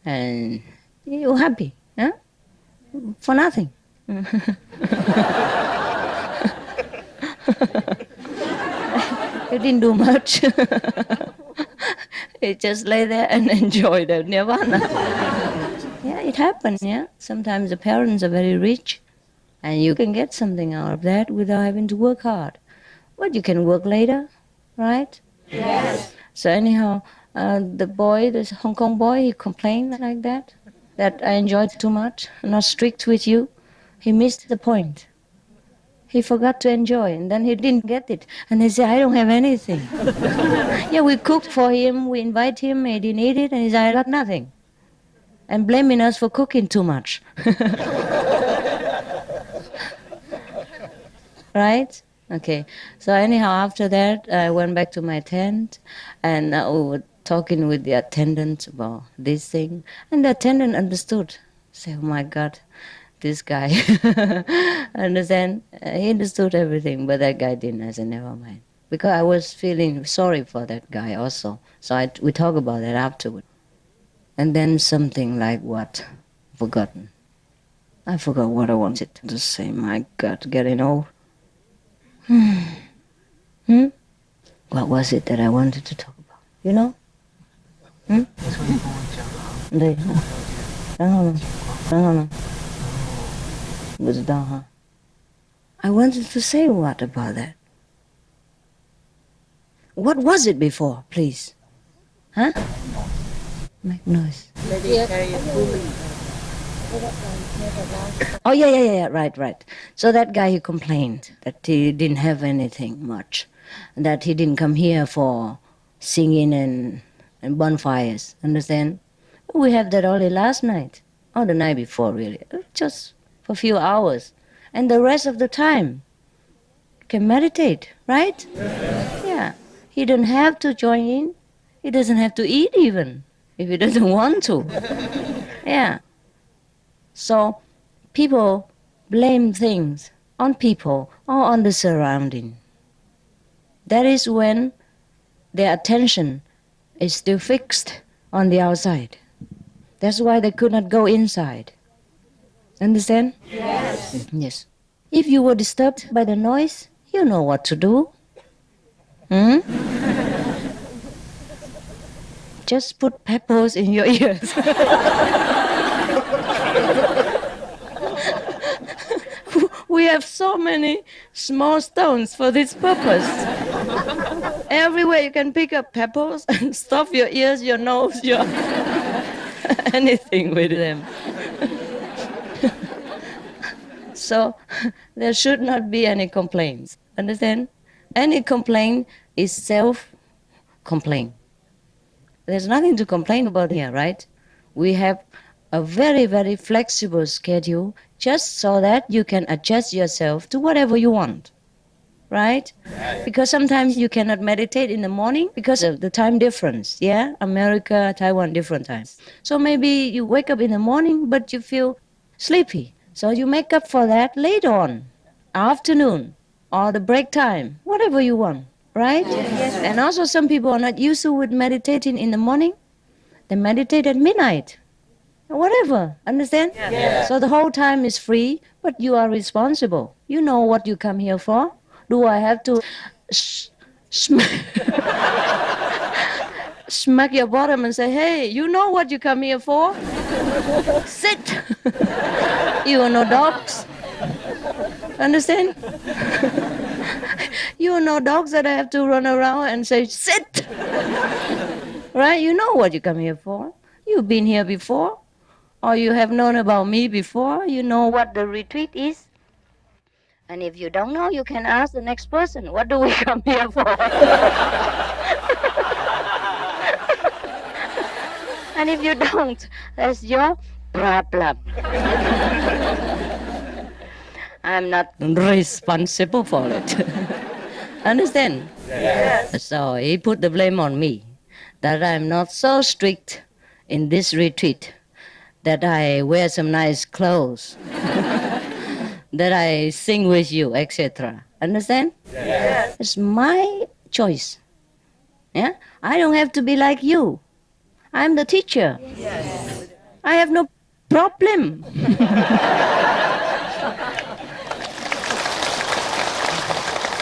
and you were happy, yeah? For nothing. You didn't do much. You just lay there and enjoy the nirvana. Yeah, it happens, yeah. Sometimes the parents are very rich, and you can get something out of that without having to work hard. But you can work later, right? Yes. So anyhow, the Hong Kong boy, he complained like that I enjoyed too much, not strict with you. He missed the point. He forgot to enjoy, and then he didn't get it. And they say, I don't have anything. Yeah, we cooked for him, we invite him, he didn't eat it, and he said, I got nothing. And blaming us for cooking too much. Right? Okay. So anyhow, after that, I went back to my tent, and we were talking with the attendant about this thing. And the attendant understood. Say, oh my God, this guy. Understand? He understood everything, but that guy didn't. I said, never mind. Because I was feeling sorry for that guy also. So we talk about that afterward. And then something like what? Forgotten. I forgot what I wanted to say. My God, getting old. What was it that I wanted to talk about? You know? Đây. Đáng không? I wanted to say what about that? What was it before, please? Huh? Make noise. Oh, yeah, right. So that guy, he complained that he didn't have anything much, that he didn't come here for singing and bonfires, understand? We have that only last night, or the night before, really, just for a few hours. And the rest of the time, can meditate, right? Yeah. He doesn't have to join in. He doesn't have to eat even, if he doesn't want to. Yeah. So people blame things on people or on the surrounding. That is when their attention is still fixed on the outside. That's why they could not go inside. Understand? Yes. Yes. If you were disturbed by the noise, you know what to do. Hmm? Just put pebbles in your ears. We have so many small stones for this purpose. Everywhere you can pick up pebbles and stuff your ears, your nose, your anything with them. So there should not be any complaints. Understand? Any complaint is self-complaint. There's nothing to complain about here, right? We have a very, very flexible schedule just so that you can adjust yourself to whatever you want, right? Because sometimes you cannot meditate in the morning because of the time difference, yeah? America, Taiwan, different times. So maybe you wake up in the morning, but you feel sleepy. So you make up for that later on, afternoon, or the break time, whatever you want, right? Yes. And also some people are not used to with meditating in the morning. They meditate at midnight. Whatever, understand? Yes. So the whole time is free, but you are responsible. You know what you come here for. Do I have to smack your bottom and say, hey, you know what you come here for? Sit. You are no dogs. Understand? You are no dogs that I have to run around and say, sit. Right? You know what you come here for. You've been here before. Or you have known about me before. You know what the retreat is. And if you don't know, you can ask the next person, what do we come here for? And if you don't, that's your problem. I'm not responsible for it. Understand? Yes. So he put the blame on me, that I'm not so strict in this retreat, that I wear some nice clothes, that I sing with you, etc. Understand? Yes. It's my choice. Yeah? I don't have to be like you. I'm the teacher. Yes. I have no problem.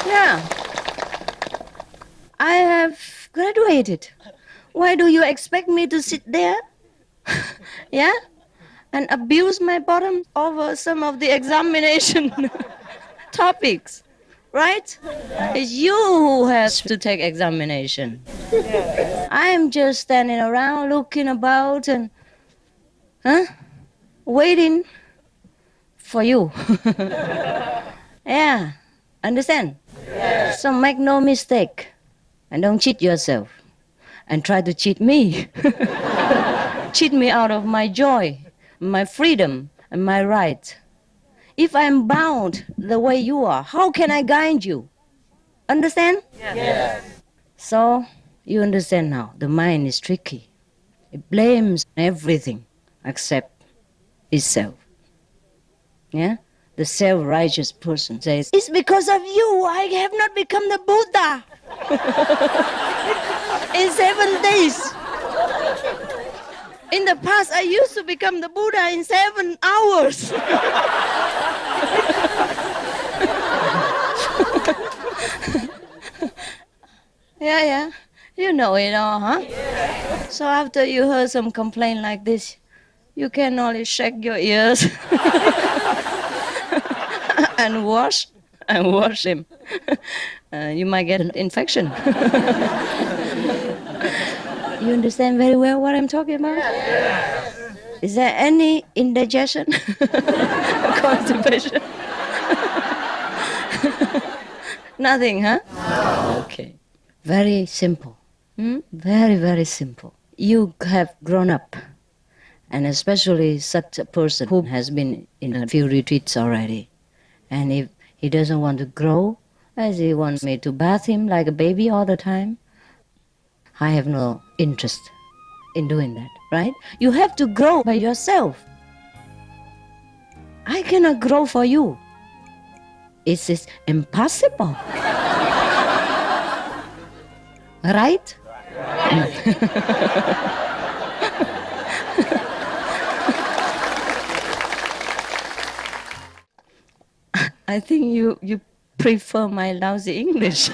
Yeah. I have graduated. Why do you expect me to sit there? Yeah? And abuse my bottom over some of the examination topics, right? It's you who has to take examination. I am just standing around looking about and waiting for you. Yeah, understand? Yes. So make no mistake and don't cheat yourself and try to cheat me. Cheat me out of my joy, my freedom, and my right. If I'm bound the way you are, how can I guide you? Understand? Yes. So you understand now, the mind is tricky. It blames everything except itself. Yeah? The self-righteous person says, it's because of you I have not become the Buddha in 7 days. In the past, I used to become the Buddha in 7 hours. Yeah. You know it all, huh? Yeah. So after you heard some complaint like this, you can only shake your ears and wash him. You might get an infection. You understand very well what I'm talking about? Yeah. Is there any indigestion? Constipation? Nothing, huh? Okay. Very simple. Very, very simple. You have grown up, and especially such a person who has been in a few retreats already. And if he doesn't want to grow, as he wants me to bath him like a baby all the time, I have no interest in doing that, right? You have to grow by yourself. I cannot grow for you. It is impossible. Right? I think you prefer my lousy English.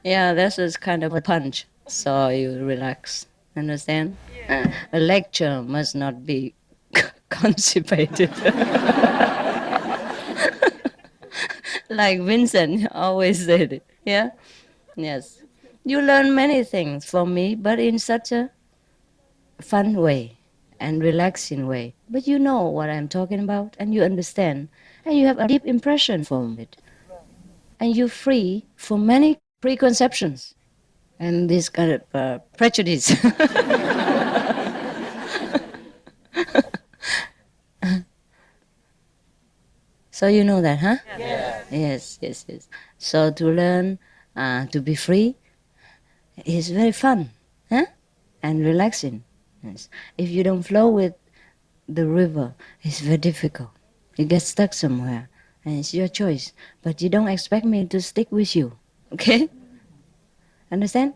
Yeah, this is kind of a punch, so you relax. Understand? A lecture must not be constipated. Like Vincent always said it. Yeah? Yes. You learn many things from me, but in such a fun way and relaxing way. But you know what I'm talking about, and you understand, and you have a deep impression from it. And you're free from many preconceptions and this kind of prejudice. So you know that, huh? Yes. Yes. So to learn to be free is very fun, huh? And relaxing. Yes. If you don't flow with the river, it's very difficult. You get stuck somewhere, and it's your choice. But you don't expect me to stick with you, okay? Understand?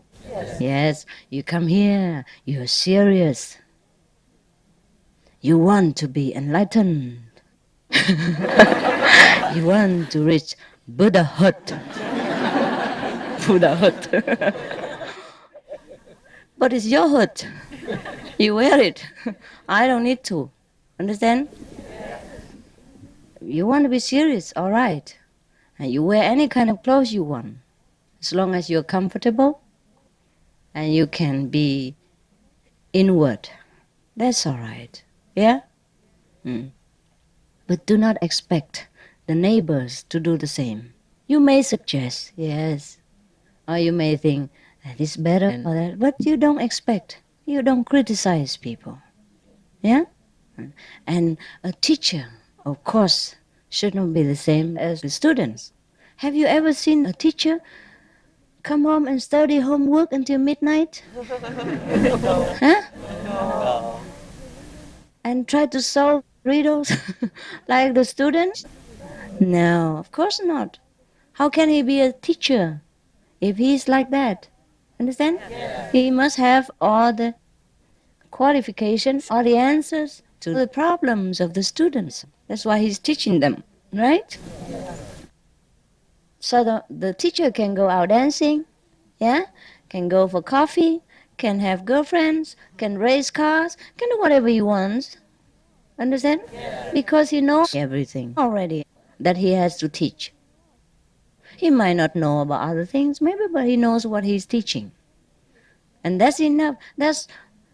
Yes. You come here, you're serious. You want to be enlightened. You want to reach Buddhahood. Buddhahood. But it's your hood. You wear it. I don't need to. Understand? You want to be serious, all right. And you wear any kind of clothes you want. As long as you're comfortable and you can be inward. That's all right. Yeah? But do not expect the neighbors to do the same. You may suggest, yes, or you may think that is better or that, but you don't expect. You don't criticize people. Yeah? And a teacher, of course, should not be the same as the students. Have you ever seen a teacher come home and study homework until midnight? Huh? No. And try to solve riddles like the students? No, of course not. How can he be a teacher if he's like that? Understand? Yeah. He must have all the qualifications, all the answers to the problems of the students. That's why he's teaching them, right? Yeah. So the teacher can go out dancing, yeah? Can go for coffee, can have girlfriends, can race cars, can do whatever he wants. Understand? Yeah. Because he knows everything already that he has to teach. He might not know about other things, maybe, but he knows what he's teaching. And that's enough. That's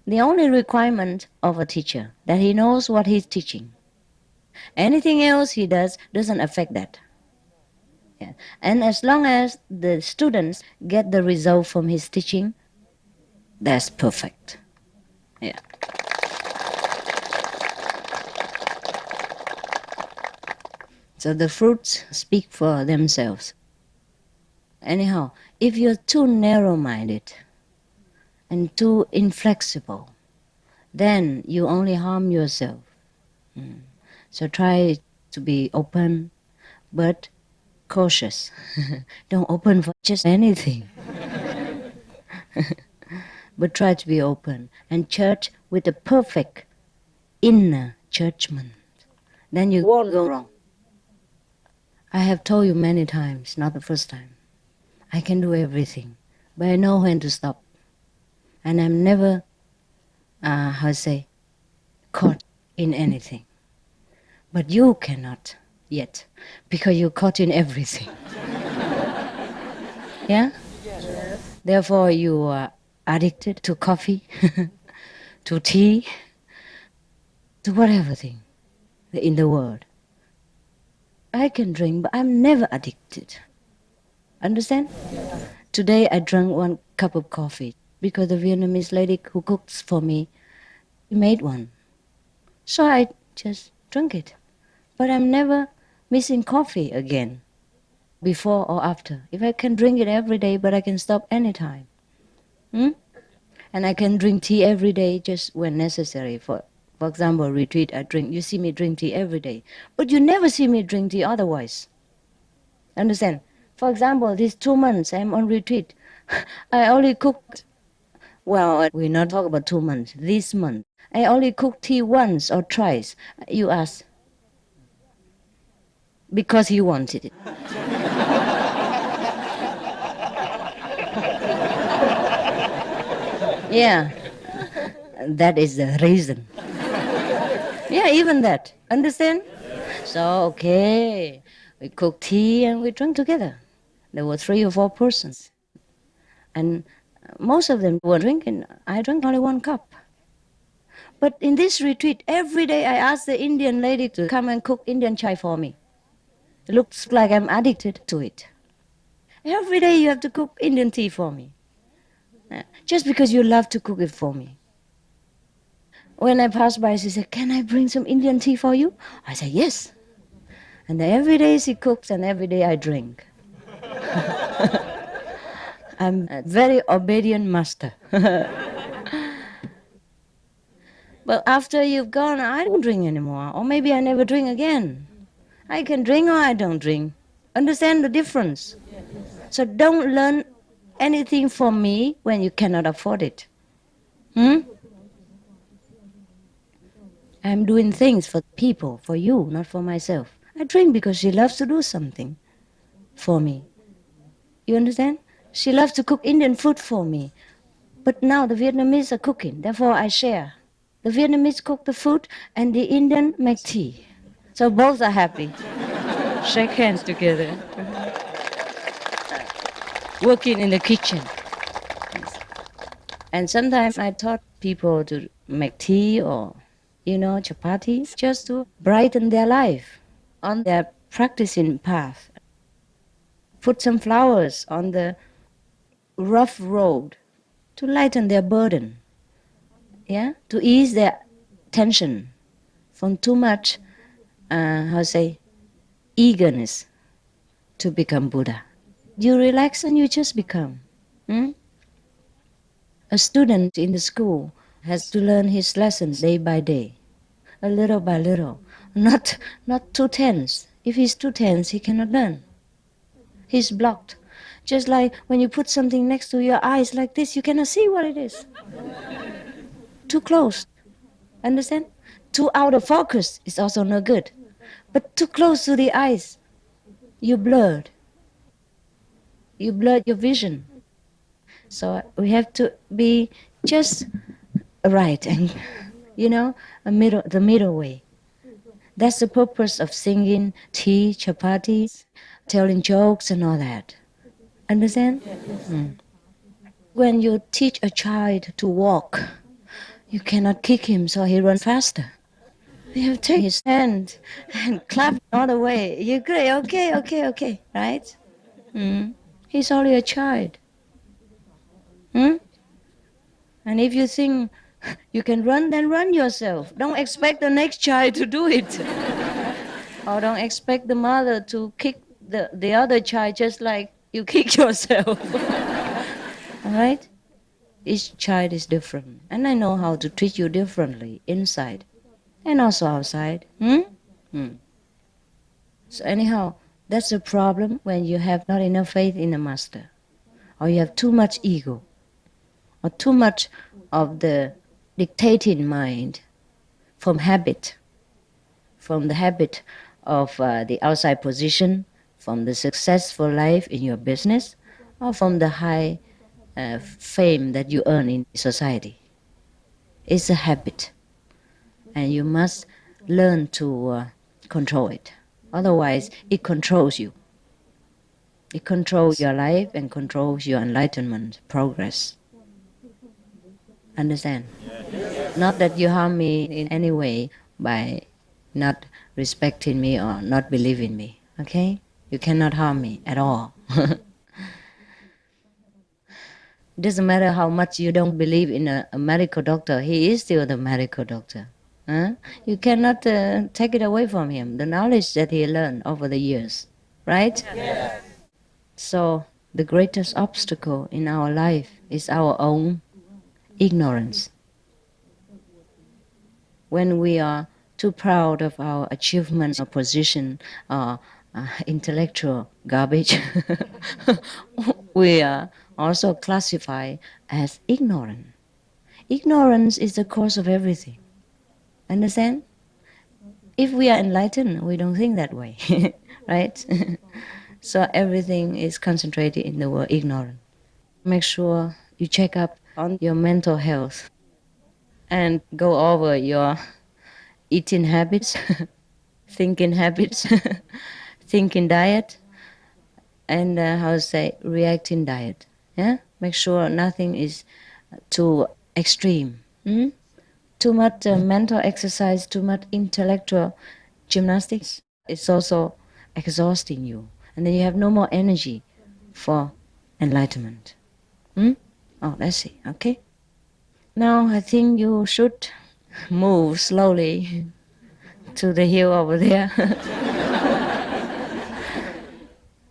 the only requirement of a teacher, that he knows what he's teaching. Anything else he does doesn't affect that. Yeah. And as long as the students get the result from his teaching, that's perfect. Yeah. So the fruits speak for themselves. Anyhow, if you're too narrow-minded and too inflexible, then you only harm yourself. So try to be open, but cautious. Don't open for just anything. But try to be open and church with a perfect inner judgment. Then you won't go wrong. I have told you many times, not the first time. I can do everything, but I know when to stop. And I'm never, caught in anything. But you cannot yet, because you're caught in everything. Yeah? Yes. Therefore you are addicted to coffee, to tea, to whatever thing in the world. I can drink, but I'm never addicted. Understand? Today I drank 1 cup of coffee because the Vietnamese lady who cooks for me made one. So I just drank it. But I'm never missing coffee again, before or after. If I can drink it every day, but I can stop anytime. And I can drink tea every day just when necessary. For example, retreat, I drink. You see me drink tea every day. But you never see me drink tea otherwise. Understand? For example, these 2 months I'm on retreat. I only cooked, well, we're not talking about 2 months. This month, I only cooked tea once or twice. You ask. Because he wanted it. Yeah, that is the reason. Yeah, even that. Understand? So, okay, we cooked tea and we drank together. There were 3 or 4 persons. And most of them were drinking. I drank only 1 cup. But in this retreat, every day I asked the Indian lady to come and cook Indian chai for me. It looks like I'm addicted to it. Every day you have to cook Indian tea for me. Just because you love to cook it for me. When I passed by, she said, "Can I bring some Indian tea for you?" I said, "Yes." And every day she cooks and every day I drink. I'm a very obedient master. But after you've gone, I don't drink anymore. Or maybe I never drink again. I can drink or I don't drink. Understand the difference? So don't learn anything from me when you cannot afford it. I'm doing things for people, for you, not for myself. I drink because she loves to do something for me. You understand? She loves to cook Indian food for me. But now the Vietnamese are cooking, therefore I share. The Vietnamese cook the food and the Indian make tea. So both are happy. Shake hands together. Working in the kitchen. And sometimes I taught people to make tea or, chapati, just to brighten their life on their practicing path. Put some flowers on the rough road to lighten their burden, to ease their tension from too much, eagerness to become Buddha. You relax and you just become. A student in the school has to learn his lessons day by day, a little by little, not too tense. If he's too tense, he cannot learn. He's blocked. Just like when you put something next to your eyes like this, you cannot see what it is. Too close. Understand? Too out of focus is also no good. But too close to the eyes, you blurred. You blurred your vision. So we have to be just right and, the middle way. That's the purpose of singing, tea, chapati, telling jokes and all that. Understand? When you teach a child to walk, you cannot kick him so he runs faster. You have to take his hand and clap all the way. You agree? Okay, right? He's only a child. And if you think you can run, then run yourself. Don't expect the next child to do it. Or don't expect the mother to kick the other child just like you kick yourself. All right? Each child is different. And I know how to treat you differently inside and also outside. So anyhow, that's a problem when you have not enough faith in the master. Or you have too much ego. Or too much of the dictating mind from habit. From the habit of the outside position, from the successful life in your business, or from the high fame that you earn in society. It's a habit, and you must learn to control it. Otherwise, it controls you. It controls your life and controls your enlightenment progress. Understand? Not that you harm me in any way by not respecting me or not believing me. Okay? You cannot harm me at all. Doesn't matter how much you don't believe in a medical doctor, he is still the medical doctor. Huh? You cannot take it away from him, the knowledge that he learned over the years. Right? Yeah. So the greatest obstacle in our life is our own ignorance. When we are too proud of our achievements or position or intellectual garbage, we are also classified as ignorant. Ignorance is the cause of everything. Understand? If we are enlightened, we don't think that way, right? So everything is concentrated in the word ignorant. Make sure you check up on your mental health and go over your eating habits, thinking habits, thinking diet, and reacting diet. Yeah, make sure nothing is too extreme. Too much mental exercise, too much intellectual gymnastics. It's also exhausting you, and then you have no more energy for enlightenment. Oh, let's see. Okay. Now I think you should move slowly to the hill over there.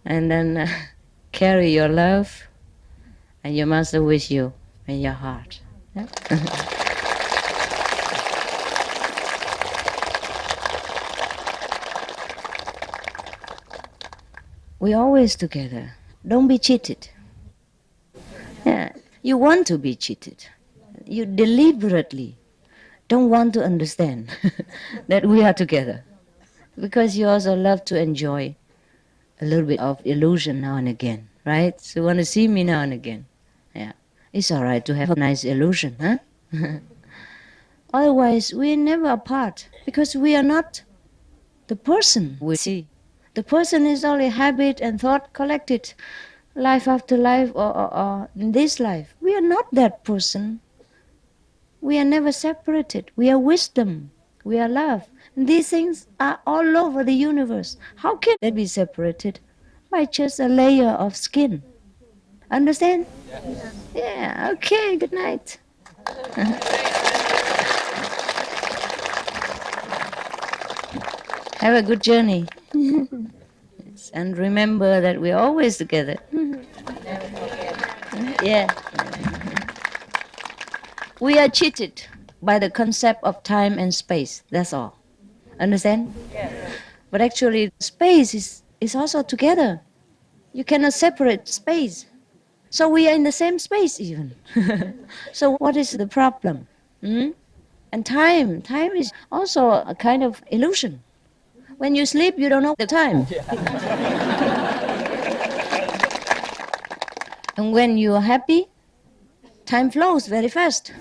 And then carry your love and your master with you in your heart. Yeah? We're always together. Don't be cheated. Yeah, you want to be cheated. You deliberately don't want to understand that we are together, because you also love to enjoy a little bit of illusion now and again, right? So you want to see me now and again. Yeah, it's all right to have a nice illusion, huh? Otherwise, we're never apart, because we are not the person we see. The person is only habit and thought collected, life after life, or in this life. We are not that person. We are never separated. We are wisdom. We are love. And these things are all over the universe. How can they be separated? By just a layer of skin. Understand? Yeah, okay, good night. Have a good journey. Yes, and remember that we're always together. Yeah. We are cheated by the concept of time and space. That's all. Understand? But actually, space is also together. You cannot separate space. So we are in the same space even. So what is the problem? And time is also a kind of illusion. When you sleep, you don't know the time. And when you are happy, time flows very fast.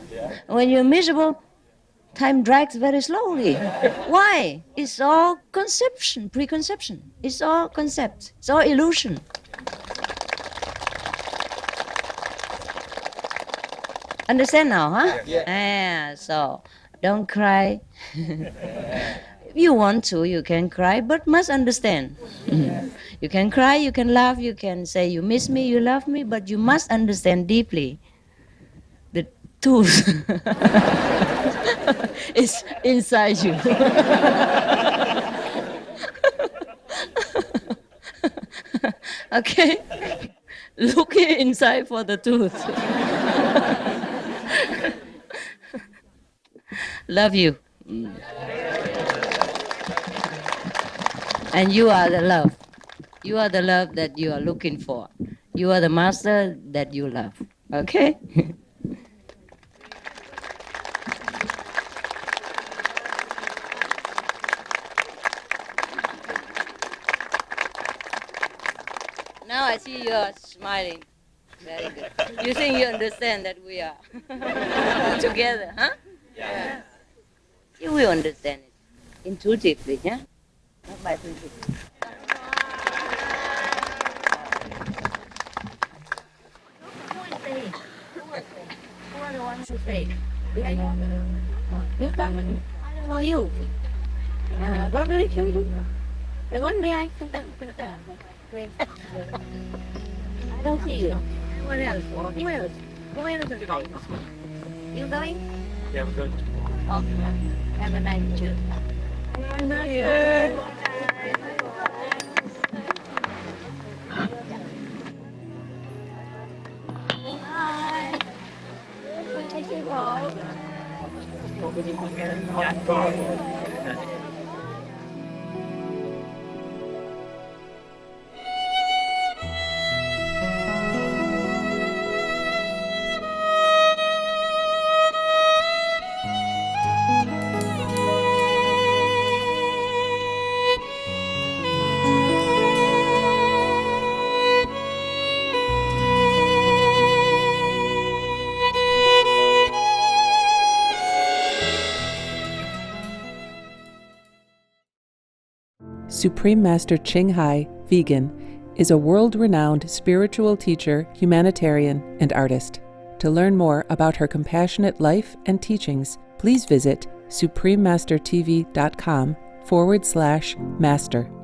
When you're miserable, time drags very slowly. Why? It's all conception, preconception. It's all concept. It's all illusion. Understand now, huh? Yeah. So don't cry. If you want to, you can cry, but must understand. You can cry, you can laugh, you can say you miss me, you love me, but you must understand deeply the truth is inside you. Okay? Look inside for the truth. Love you. And you are the love. You are the love that you are looking for. You are the master that you love. Okay? Now I see you are smiling. Very good. You think you understand that we are together, huh? Yeah. You will understand it intuitively, yeah? Not by thinking. the one who said, I don't know you. What will it do? The one behind I don't see you. What else? Who else? Who else is going? You going? Yeah, we're good. Okay. Have a nice trip. Bye. Thank you all. Supreme Master Ching Hai, vegan, is a world-renowned spiritual teacher, humanitarian, and artist. To learn more about her compassionate life and teachings, please visit suprememastertv.com/master.